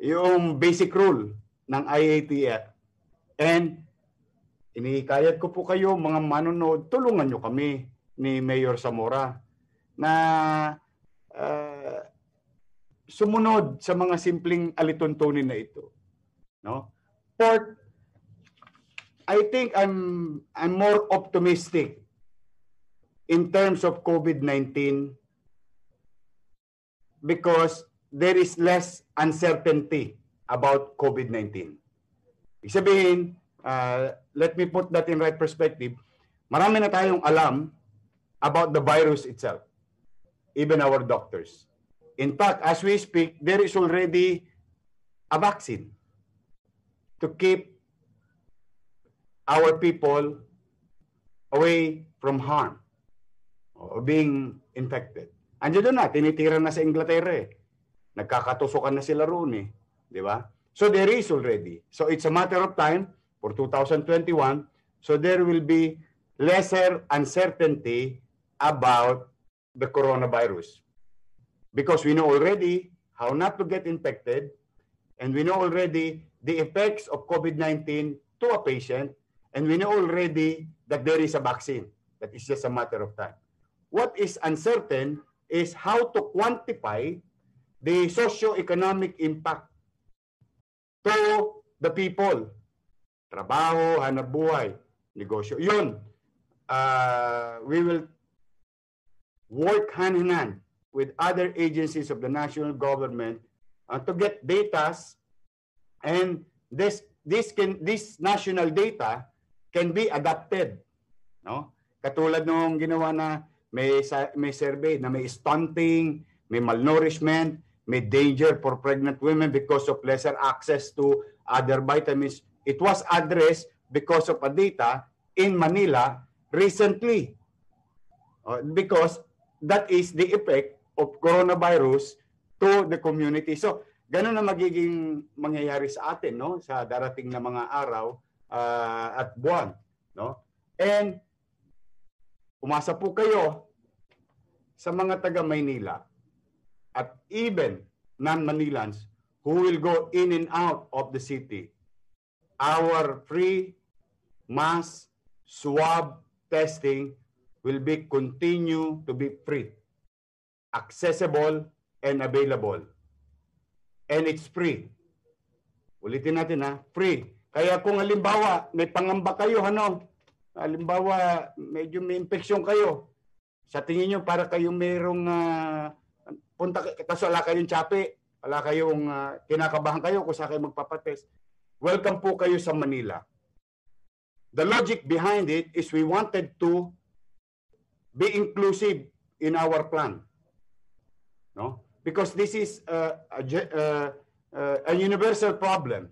yung basic rule ng IATF. And inihikayat ko po kayo, mga manonood, tulungan nyo kami ni Mayor Zamora na sumunod sa mga simpleng alituntunin na ito. No? Fourth, I think I'm more optimistic in terms of COVID-19 because there is less uncertainty about COVID-19. Ibig sabihin, let me put that in right perspective, marami na tayong alam about the virus itself, even our doctors. In fact, as we speak, there is already a vaccine to keep our people away from harm or being infected. Andiyan doon na, tinitira na sa Inglaterra eh. Nagkakatusukan na sila roon eh. Di ba? So there is already. So it's a matter of time for 2021. So there will be lesser uncertainty about the coronavirus. Because we know already how not to get infected, and we know already the effects of COVID-19 to a patient, and we know already that there is a vaccine. That is just a matter of time. What is uncertain is how to quantify the socio-economic impact to the people. Trabaho, hanap buhay, negosyo. Yun, we will work hand in hand with other agencies of the national government to get data, and this national data can be adapted. No? Katulad nung ginawa na may survey na may stunting, may malnourishment, may danger for pregnant women because of lesser access to other vitamins. It was addressed because of a data in Manila recently. Because that is the effect of coronavirus to the community. So, ganun na magiging mangyayari sa atin, no? Sa darating na mga araw at buwan, no? And umasa po kayo sa mga taga Maynila at even non-Manilans who will go in and out of the city. Our free mass swab testing will be continue to be free, accessible, and available. And it's free. Ulitin natin free. Kaya kung halimbawa may pangamba kayo, halimbawa medyo may infeksyon kayo, sa tingin nyo para kayong mayroong punta, kasi wala kayong tsapi, wala kayong kinakabahan kayo kung saan kayo magpapatest, welcome po kayo sa Manila. The logic behind it is we wanted to be inclusive in our plan. No? Because this is a universal problem.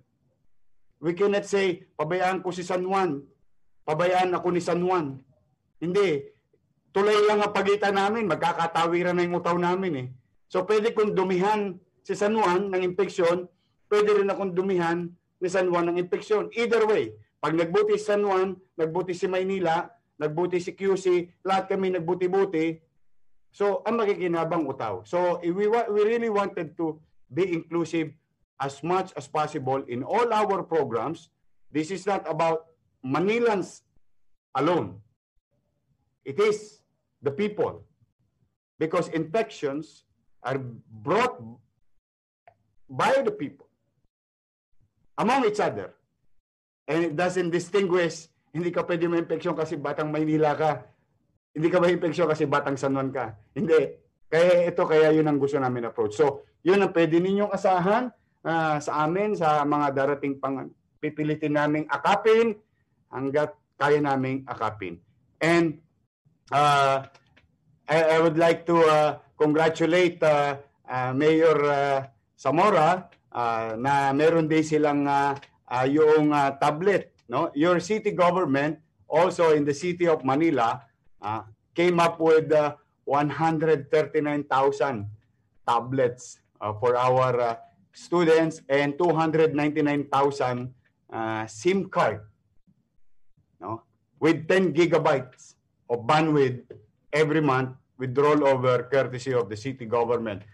We cannot say, pabayaan ko si San Juan, pabayaan ako ni San Juan. Hindi. Tulay lang ang pagitan namin, magkakatawiran na yung utaw namin eh. So pwede kong dumihan si San Juan ng impeksyon, pwede rin akong dumihan ni San Juan ng impeksyon. Either way, pag nagbuti si San Juan, nagbuti si Maynila, nagbuti si QC, lahat kami nagbuti-buti, so ang makikinabang utaw. So we really wanted to be inclusive as much as possible in all our programs. This is not about Manilans alone. It is the people. Because infections are brought by the people among each other. And it doesn't distinguish, hindi ka pwede ma-infeksyon kasi batang Maynila ka. Hindi ka ma-infeksyon kasi batang San Juan ka. Hindi. Kaya yun ang gusto namin approach. So, yun ang pwede ninyong asahan sa amin, sa mga darating pipilitin naming akapin hanggat kaya naming akapin. And I would like to congratulate Mayor Zamora na meron din silang yung tablet. No? Your city government, also in the city of Manila, came up with 139,000 tablets for our students and 299,000 SIM card, no? With 10 gigabytes of bandwidth every month with rollover courtesy of the city government,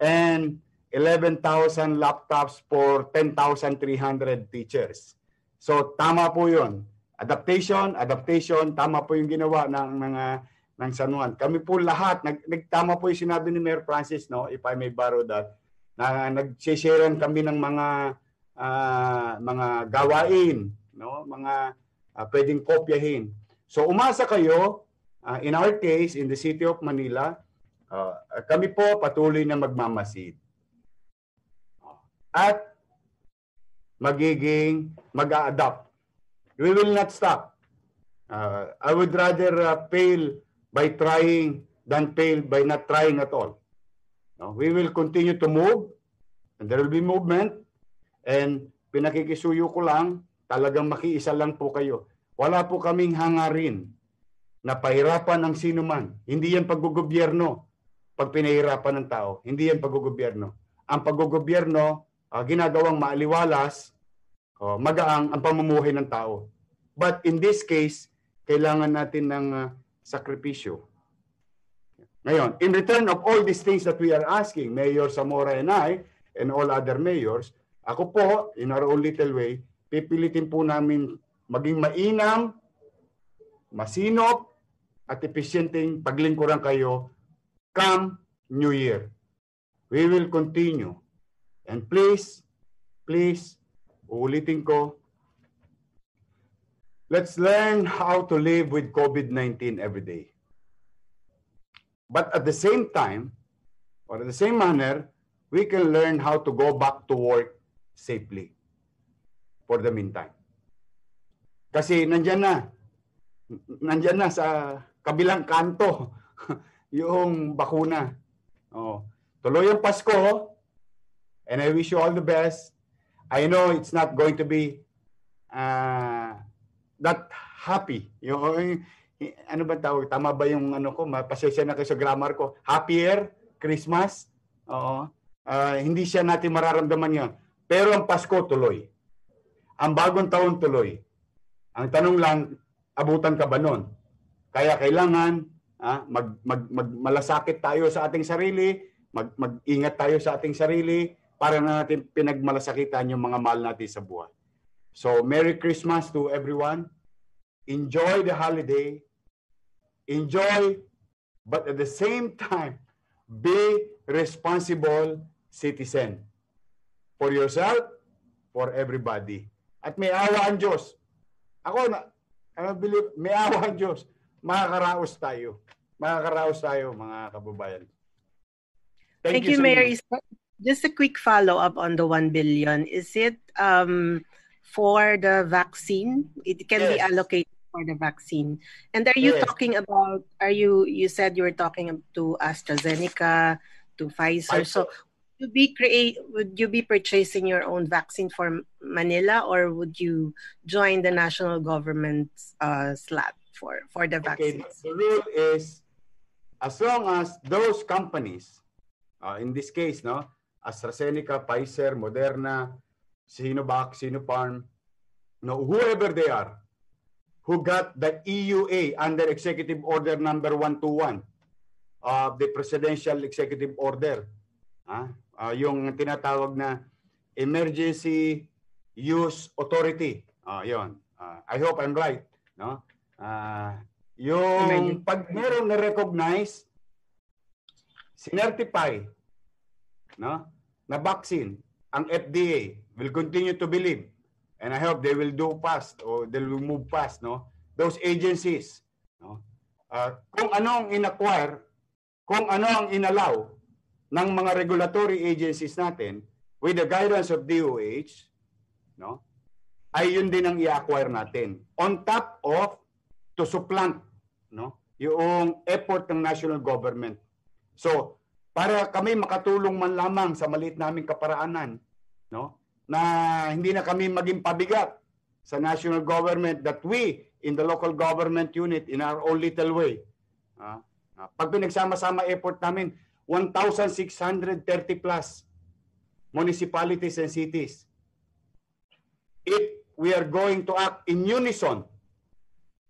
and 11,000 laptops for 10,300 teachers. So tama po yun. Adaptation, tama po yung ginawa ng San Juan. Kami po lahat, tama po yung sinabi ni Mayor Francis, no, if I may borrow that, na nag-sharean kami ng mga gawain, no, mga pwedeng kopyahin. So umasa kayo, in our case, in the city of Manila, kami po patuloy na magmamasid. At mag-a-adapt. We will not stop. I would rather fail by trying than fail by not trying at all. No, we will continue to move, and there will be movement, and pinakikisuyo ko lang, talagang makiisa lang po kayo. Wala po kaming hangarin na pahirapan ng sino man. Hindi yan paggugobyerno pag pinahirapan ng tao. Hindi yan paggugobyerno. Ang paggugobyerno, ginagawang maaliwalas, magaang ang pamumuhay ng tao. But in this case, kailangan natin ng sakripisyo. Ngayon, in return of all these things that we are asking, Mayor Zamora and I, and all other mayors, ako po, in our own little way, pipilitin po namin maging mainam, masinop, at epesyenteng paglingkuran kayo come New Year. We will continue. And please, uulitin ko, let's learn how to live with COVID-19 every day. But at the same time, or in the same manner, we can learn how to go back to work safely for the meantime. Kasi nandyan na sa kabilang kanto yung bakuna. Tuloy ang Pasko, and I wish you all the best. I know it's not going to be that happy. Ano ba tawag? Tama ba yung ano ko? Pasensya na kayo sa grammar ko. Happier Christmas. Oo. Hindi siya natin mararamdaman yan. Pero ang Pasko tuloy. Ang bagong taon tuloy. Ang tanong lang, abutan ka ba nun? Kaya kailangan malasakit tayo sa ating sarili, mag-ingat tayo sa ating sarili para na natin pinagmalasakitan yung mga mahal natin sa buhay. So, Merry Christmas to everyone. Enjoy the holiday. Enjoy, but at the same time, be responsible citizen for yourself, for everybody. At may awa ang Diyos. I believe, may awa ang Diyos. Makakaraos tayo. Makakaraos tayo, mga kababayan. Thank you, Mayor. Just a quick follow-up on the 1 billion. Is it for the vaccine? It can be allocated for the vaccine. And are you talking about, you said you were talking to AstraZeneca, to Pfizer. So Would you be purchasing your own vaccine for Manila, or would you join the national government's slot for the vaccine? The rule is, as long as those companies, in this case, no, AstraZeneca, Pfizer, Moderna, Sinovac, Sinopharm, no, whoever they are, who got the EUA under Executive Order number 121, the Presidential Executive Order, yung tinatawag na Emergency Use Authority. Yon. I hope I'm right, no? Yung pag meron na-recognize, sinertify, no, na vaccine, ang FDA will continue to believe, and I hope they will do fast, or they will move fast, no, those agencies, no, kung ano ang in-acquire, kung ano ang inallow ng mga regulatory agencies natin with the guidance of DOH, no, ay yun din ang i-acquire natin on top of to supplant, no, yung effort ng national government. So, para kami makatulong man lamang sa maliit naming kaparaanan, no, na hindi na kami maging pabigat sa national government, that we in the local government unit in our own little way, pag pinagsama-sama effort namin, 1,630 plus municipalities and cities, if we are going to act in unison,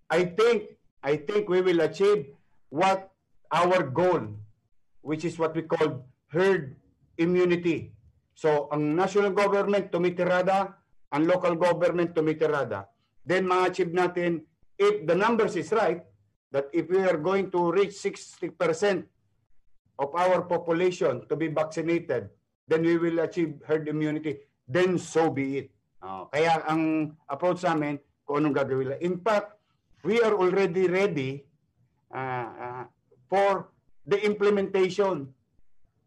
I think we will achieve what our goal, which is what we call herd immunity. So, ang national government tumitirada, ang local government tumitirada. Then, ma-achieve natin, if the numbers is right, that if we are going to reach 60% of our population to be vaccinated, then we will achieve herd immunity. Then, so be it. Kaya ang approach namin, kung anong gagawin. In fact, we are already ready for the implementation.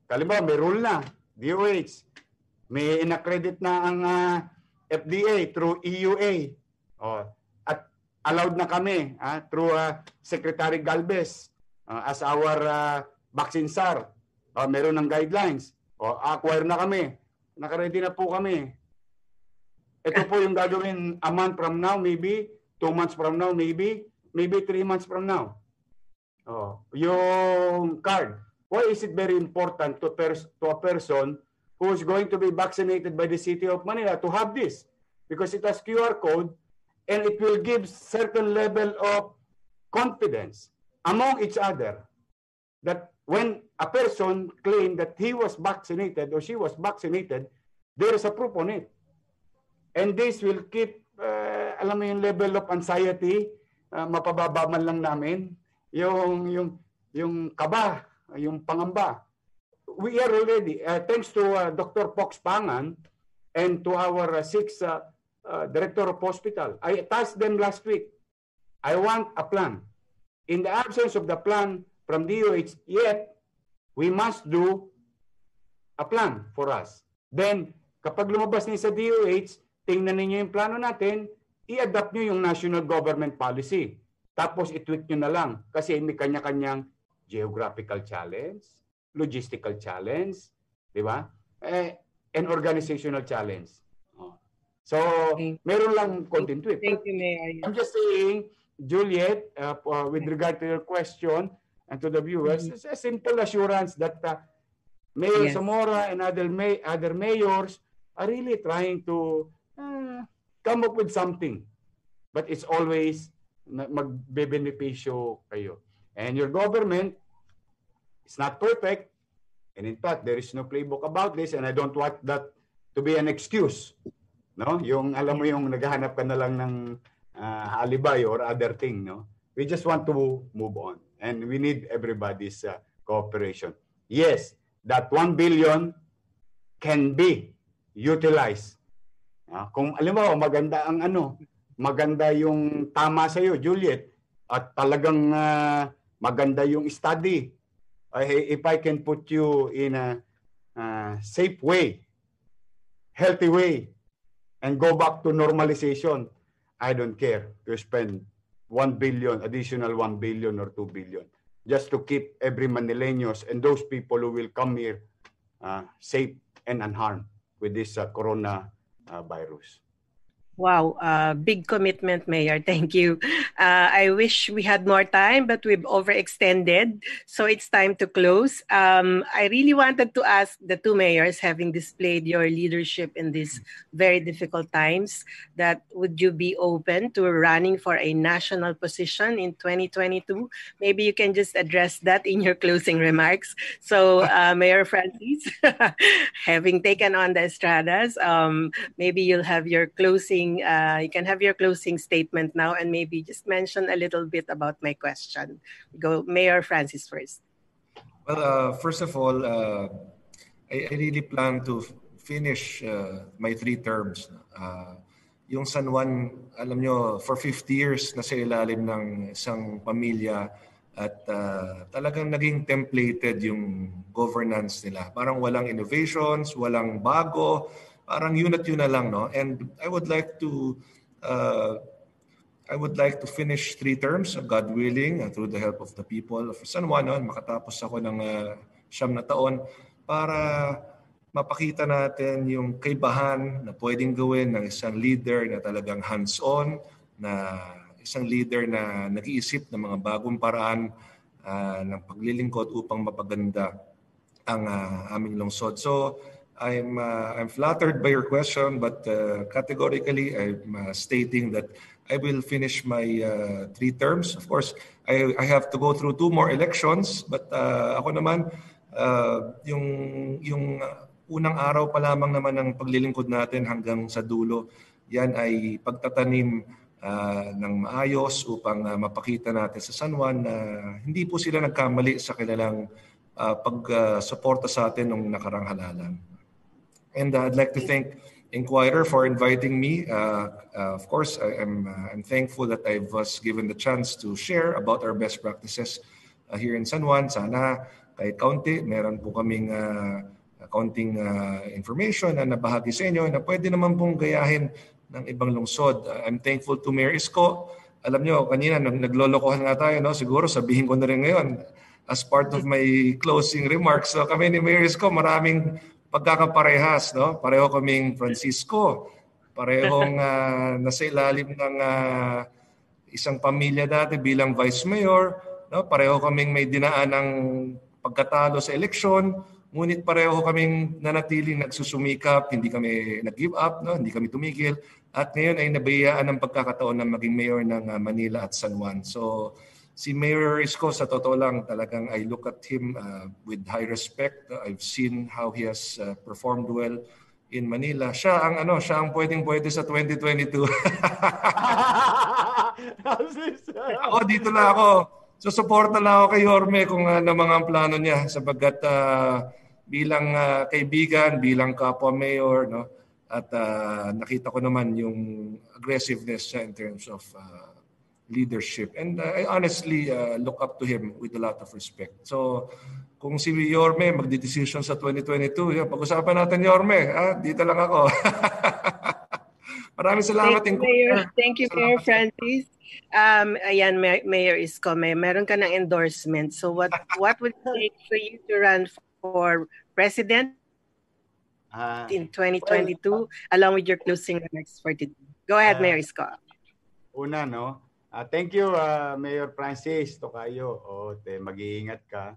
Kalimbawa, may rule na, DOH. May inaccredit na ang FDA through EUA. At allowed na kami through Secretary Galvez as our vaccine SAR. Meron ng guidelines. Acquire na kami. Nakaready na po kami. Ito po yung gagawin a month from now, maybe 2 months from now, maybe 3 months from now. Yung card. Why is it very important to a person who is going to be vaccinated by the City of Manila to have this? Because it has QR code and it will give certain level of confidence among each other that when a person claimed that he was vaccinated or she was vaccinated, there is a proof on it. And this will keep, alam mo yung level of anxiety, mapababa man lang namin, yung kaba, yung pangamba. We are already, thanks to Dr. Fox Pangan and to our 6 director of hospital, I tasked them last week, I want a plan. In the absence of the plan from DOH, yet we must do a plan for us. Then, kapag lumabas niya sa DOH, tingnan ninyo yung plano natin, i-adapt nyo yung national government policy. Tapos i-tweak nyo na lang kasi may kanya-kanyang geographical challenge, logistical challenge, di ba? And organizational challenge. So, meron lang konting tweak. Thank you, Mayor. I'm just saying, Juliet, with regard to your question and to the viewers, it's a simple assurance that Mayor Zamora and other mayors are really trying to come up with something. But it's always magbe-benepisyo kayo. And your government is not perfect. And in fact, there is no playbook about this and I don't want that to be an excuse. No? Yung alam mo yung naghahanap ka na lang ng alibay or other thing, no? We just want to move on and we need everybody's cooperation. Yes, that 1 billion can be utilized. Kung alam mo, maganda ang maganda yung tama sa iyo, Juliet, at talagang maganda yung study. If I can put you in a safe way, healthy way, and go back to normalization, I don't care to spend 1 billion, additional 1 billion or 2 billion, just to keep every Manileños and those people who will come here safe and unharmed with this coronavirus. Wow, big commitment, Mayor. Thank you. I wish we had more time, but we've overextended. So it's time to close. I really wanted to ask the two mayors, having displayed your leadership in these very difficult times, that would you be open to running for a national position in 2022? Maybe you can just address that in your closing remarks. So Mayor Francis, having taken on the Estradas, maybe you'll have your closing. You can have your closing statement now, and maybe just mention a little bit about my question. Go, Mayor Francis first. Well, first of all, I really plan to finish my 3 terms. Yung San Juan, alam nyo, for 50 years nasa ilalim ng isang pamilya at talagang naging templated yung governance nila. Parang walang innovations, walang bago, parang yun at yun na lang, no? And I would like to finish 3 terms, God willing, through the help of the people of San Juan, no? Makatapos ako ng 9 na taon para mapakita natin yung kaibahan na pwedeng gawin ng isang leader na talagang hands-on, na isang leader na nag-iisip ng mga bagong paraan ng paglilingkod upang mapaganda ang aming lungsod. So, I'm flattered by your question, but categorically I'm stating that I will finish my 3 terms. Of course, I have to go through 2 more elections, but ako naman, yung unang araw pa lamang naman ng paglilingkod natin hanggang sa dulo, yan ay pagtatanim ng maayos upang mapakita natin sa San Juan na hindi po sila nagkamali sa kanilang pag-suporta sa atin nung nakarang halalan. And I'd like to thank Inquirer for inviting me. Of course, I'm thankful that I was given the chance to share about our best practices here in San Juan. Sana kahit kaunti, meron po kaming kaunting information na nabahagi sa inyo na pwede naman pong gayahin ng ibang lungsod. I'm thankful to Mayor Isko. Alam nyo, kanina naglolokohan nga tayo, no? Siguro sabihin ko na rin ngayon as part of my closing remarks. So kami ni Mayor Isko, maraming pagkakaparehas, no? Pareho kaming Francisco, parehong nasa ilalim ng isang pamilya dati bilang vice mayor, no? Pareho kaming may dinaan ng pagkatalo sa eleksyon, ngunit pareho kaming nanatiling nagsusumikap, hindi kami nag-give up, no? Hindi kami tumigil, at ngayon ay nabayaan ng pagkakataon na maging mayor ng Manila at San Juan. So si Mayor Isko, sa totoo lang, talagang I look at him with high respect. I've seen how he has performed well in Manila. Siya ang pwedeng-pwede sa 2022. Ako, dito na ako. So, suporta lang ako kay Yorme kung ano mga plano niya sapagkat bilang kaibigan, bilang kapwa mayor, no? At nakita ko naman yung aggressiveness niya in terms of leadership. And I honestly look up to him with a lot of respect. So, kung si Yorme magdidesisyon sa 2022, pag-usapan natin, Yorme. Dito lang ako. Maraming salamat. Thank you, Mayor Francis. Ayan, Mayor Isko, meron ka ng endorsement. So what would it take for you to run for president in 2022 along with your closing remarks for today? Go ahead, Mayor Isko. Una, no? Thank you, Mayor Francis Tocayo. Mag-iingat ka.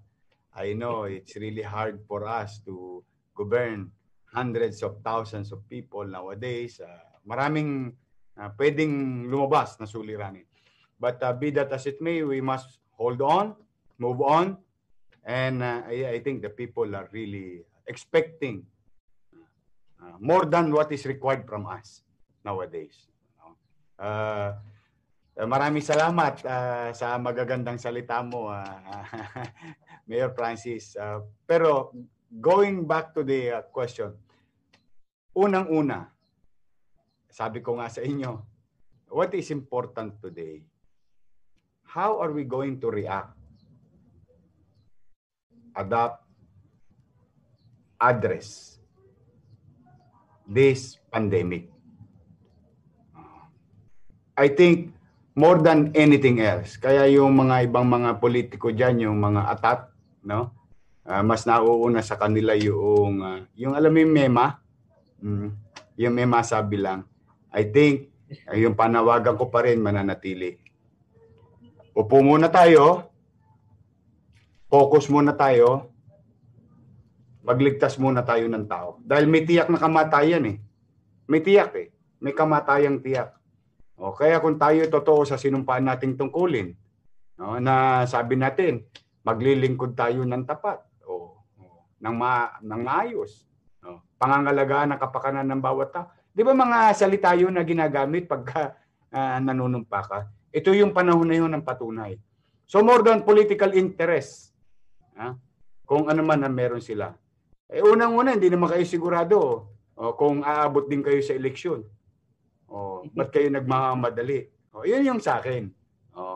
I know it's really hard for us to govern hundreds of thousands of people nowadays. Maraming pwedeng lumabas na suliranin. But be that as it may, we must hold on, move on, and I think the people are really expecting more than what is required from us nowadays. Maraming salamat sa magagandang salita mo, Mayor Francis. Pero going back to the question, unang-una, sabi ko nga sa inyo, what is important today? How are we going to react, adapt, address this pandemic? I think more than anything else, kaya yung mga ibang mga politiko dyan, yung mga atat, no? mas nauuna sa kanila yung alam mo yung MEMA, yung MEMA sabi lang. I think yung panawagan ko pa rin mananatili. Upo muna tayo, focus muna tayo, magligtas muna tayo ng tao. Dahil may tiyak na kamatayan eh. May tiyak eh. May kamatayang tiyak. O, kaya kung tayo totoo sa sinumpaan nating tungkulin, no, na sabi natin, maglilingkod tayo ng tapat ng maayos. No? Pangangalagaan ng kapakanan ng bawat tao. Di ba mga salita yun na ginagamit pagka nanunumpa ka? Ito yung panahon na yun ng patunay. So more than political interest, kung ano man na meron sila. Unang-una, hindi naman kayo sigurado kung aabot din kayo sa eleksyon. Ba't kayo nagmamadali? Yun yung sa akin.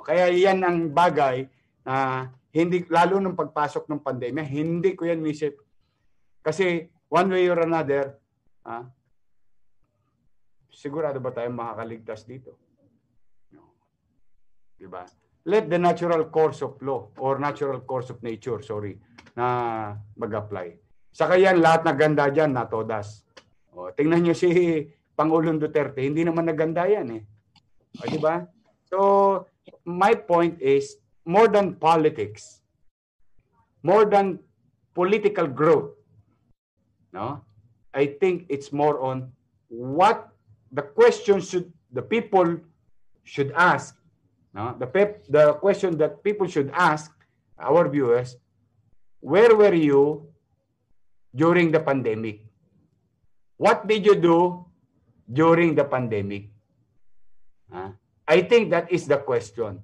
Kaya yan ang bagay na hindi, lalo nung pagpasok ng pandemya, hindi ko yan nisip. Kasi one way or another, sigurado ba tayo makakaligtas dito? Diba? Let the natural course of law or natural course of nature, na mag-apply. Saka yan, lahat na ganda dyan, natodas. Tingnan nyo si Pangulong Duterte, hindi naman naganda yan eh. Diba? So, my point is, more than politics, more than political growth, no? I think it's more on what the question the people should ask. No? The question that people should ask our viewers, where were you during the pandemic? What did you do during the pandemic? I think that is the question.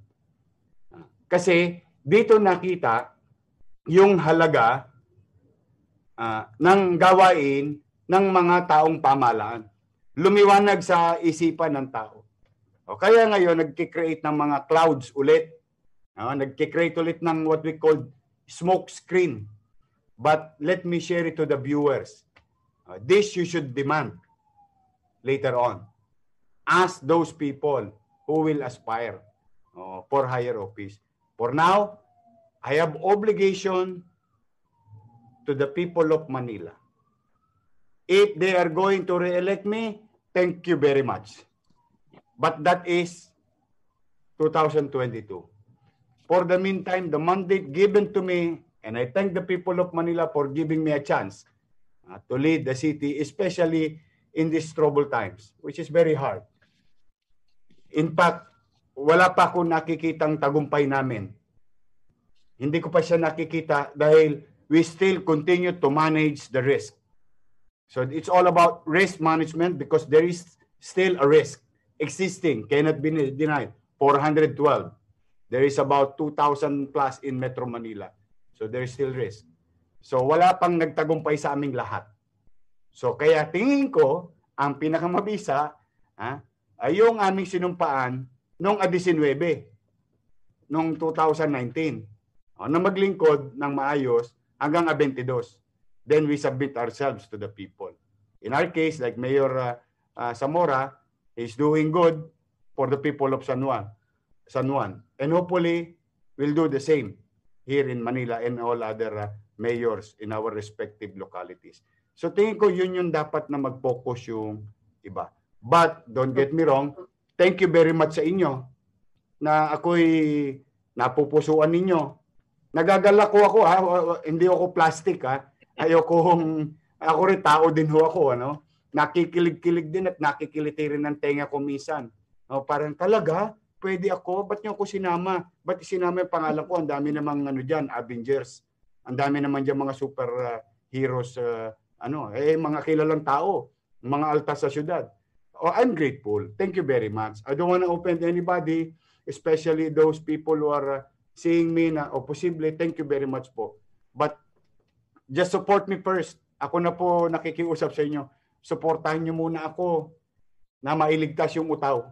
Kasi dito nakita yung halaga ng gawain ng mga taong pamahalaan. Lumiwanag sa isipan ng tao. Kaya ngayon, nagkikreate ng mga clouds ulit. Nagkikreate ulit ng what we call smoke screen. But let me share it to the viewers. This you should demand later on. Ask those people who will aspire for higher office. For now, I have obligation to the people of Manila. If they are going to re-elect me, thank you very much. But that is 2022. For the meantime, the mandate given to me, and I thank the people of Manila for giving me a chance to lead the city, especially in these troubled times, which is very hard. In fact, wala pa akong nakikitang tagumpay namin. Hindi ko pa siya nakikita dahil we still continue to manage the risk. So it's all about risk management because there is still a risk existing, cannot be denied. 412. There is about 2,000 plus in Metro Manila. So there is still risk. So wala pang nagtagumpay sa aming lahat. So kaya tingin ko, ang pinakamabisa ay yung aming sinumpaan noong 19, noong 2019, na maglingkod ng maayos hanggang 22. Then we submit ourselves to the people. In our case, like Mayor Zamora is doing good for the people of San Juan. And hopefully, we'll do the same here in Manila and all other mayors in our respective localities. So tingin ko yun yung dapat na mag-focus yung iba. But don't get me wrong, thank you very much sa inyo na ako'y napupusuan ninyo. Nagagalak ko ako, hindi ako plastic ako rin tao din ho ako, nakikilig-kilig din at nakikiliti rin ng tenga ko minsan. Parang talaga, pwede ako, ba't niyo ako sinama? Ba't sinama yung pangalan ko? Ang dami namang dyan, Avengers. Ang dami naman dyan mga super heroes, mga kilalang tao, mga altas sa syudad. I'm grateful. Thank you very much. I don't want to offend anybody, especially those people who are seeing me na, posible, thank you very much po. But just support me first. Ako na po nakikiusap sa inyo. Suportahan niyo muna ako na mailigtas yung utaw,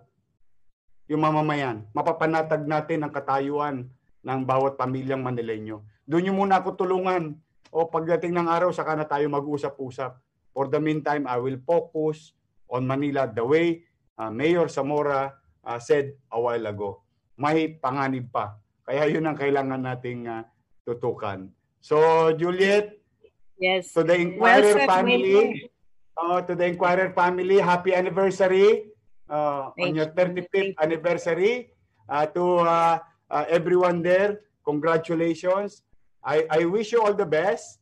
yung mamamayan. Mapapanatag natin ang katayuan ng bawat pamilyang Manileño. Doon niyo muna ako tulungan. Pagdating ng araw, saka na tayo mag-usap-usap. For the meantime, I will focus on Manila the way Mayor Zamora said a while ago. May panganib pa. Kaya yun ang kailangan nating tutukan. So, Juliet, Yes. to the Well Inquirer said, family, to the Inquirer family, happy anniversary on Thank your you. 35th anniversary. To everyone there, congratulations. I wish you all the best.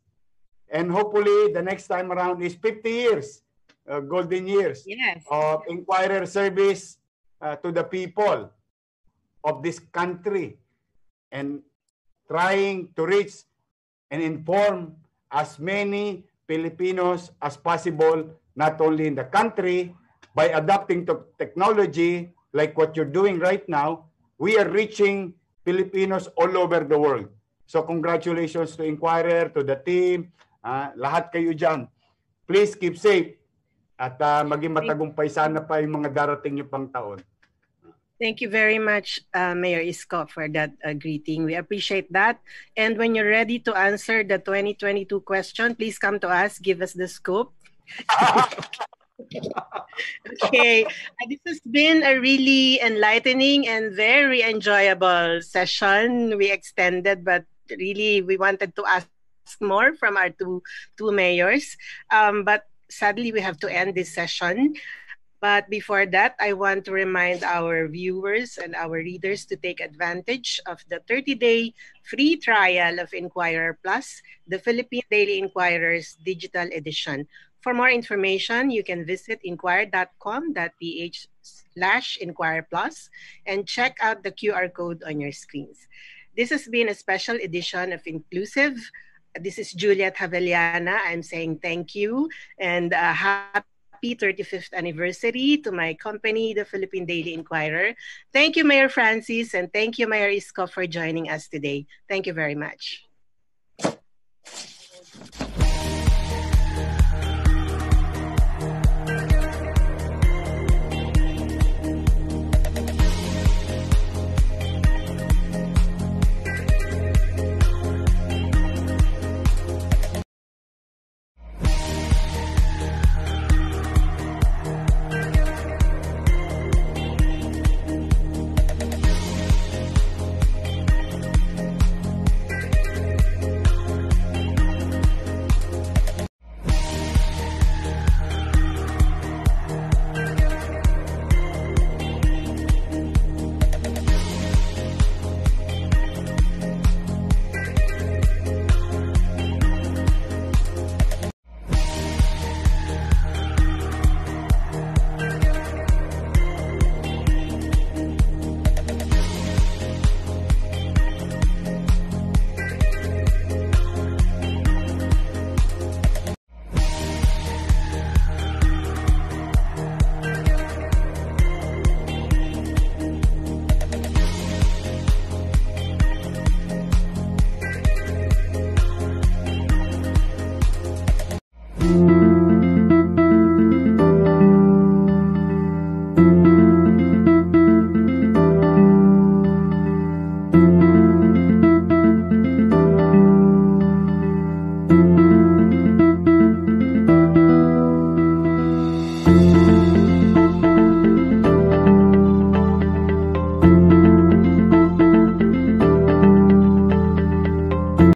And hopefully, the next time around is 50 years, golden years Yes. of Inquirer service to the people of this country and trying to reach and inform as many Filipinos as possible, not only in the country, by adapting to technology like what you're doing right now, we are reaching Filipinos all over the world. So congratulations to Inquirer, to the team, lahat kayo dyan. Please keep safe at maging matagumpay sana pa yung mga darating nyo pang taon. Thank you very much, Mayor Isko, for that greeting. We appreciate that. And when you're ready to answer the 2022 question, please come to us, give us the scoop. Okay, this has been a really enlightening and very enjoyable session. We extended, but really we wanted to ask more from our two mayors. But sadly, we have to end this session. But before that, I want to remind our viewers and our readers to take advantage of the 30-day free trial of Inquirer Plus, the Philippine Daily Inquirer's digital edition. For more information, you can visit inquire.com.ph/InquirerPlus and check out the QR code on your screens. This has been a special edition of Inclusive. This is Juliet Javellana. I'm saying thank you and happy 35th anniversary to my company, the Philippine Daily Inquirer. Thank you, Mayor Francis, and thank you, Mayor Isko, for joining us today. Thank you very much.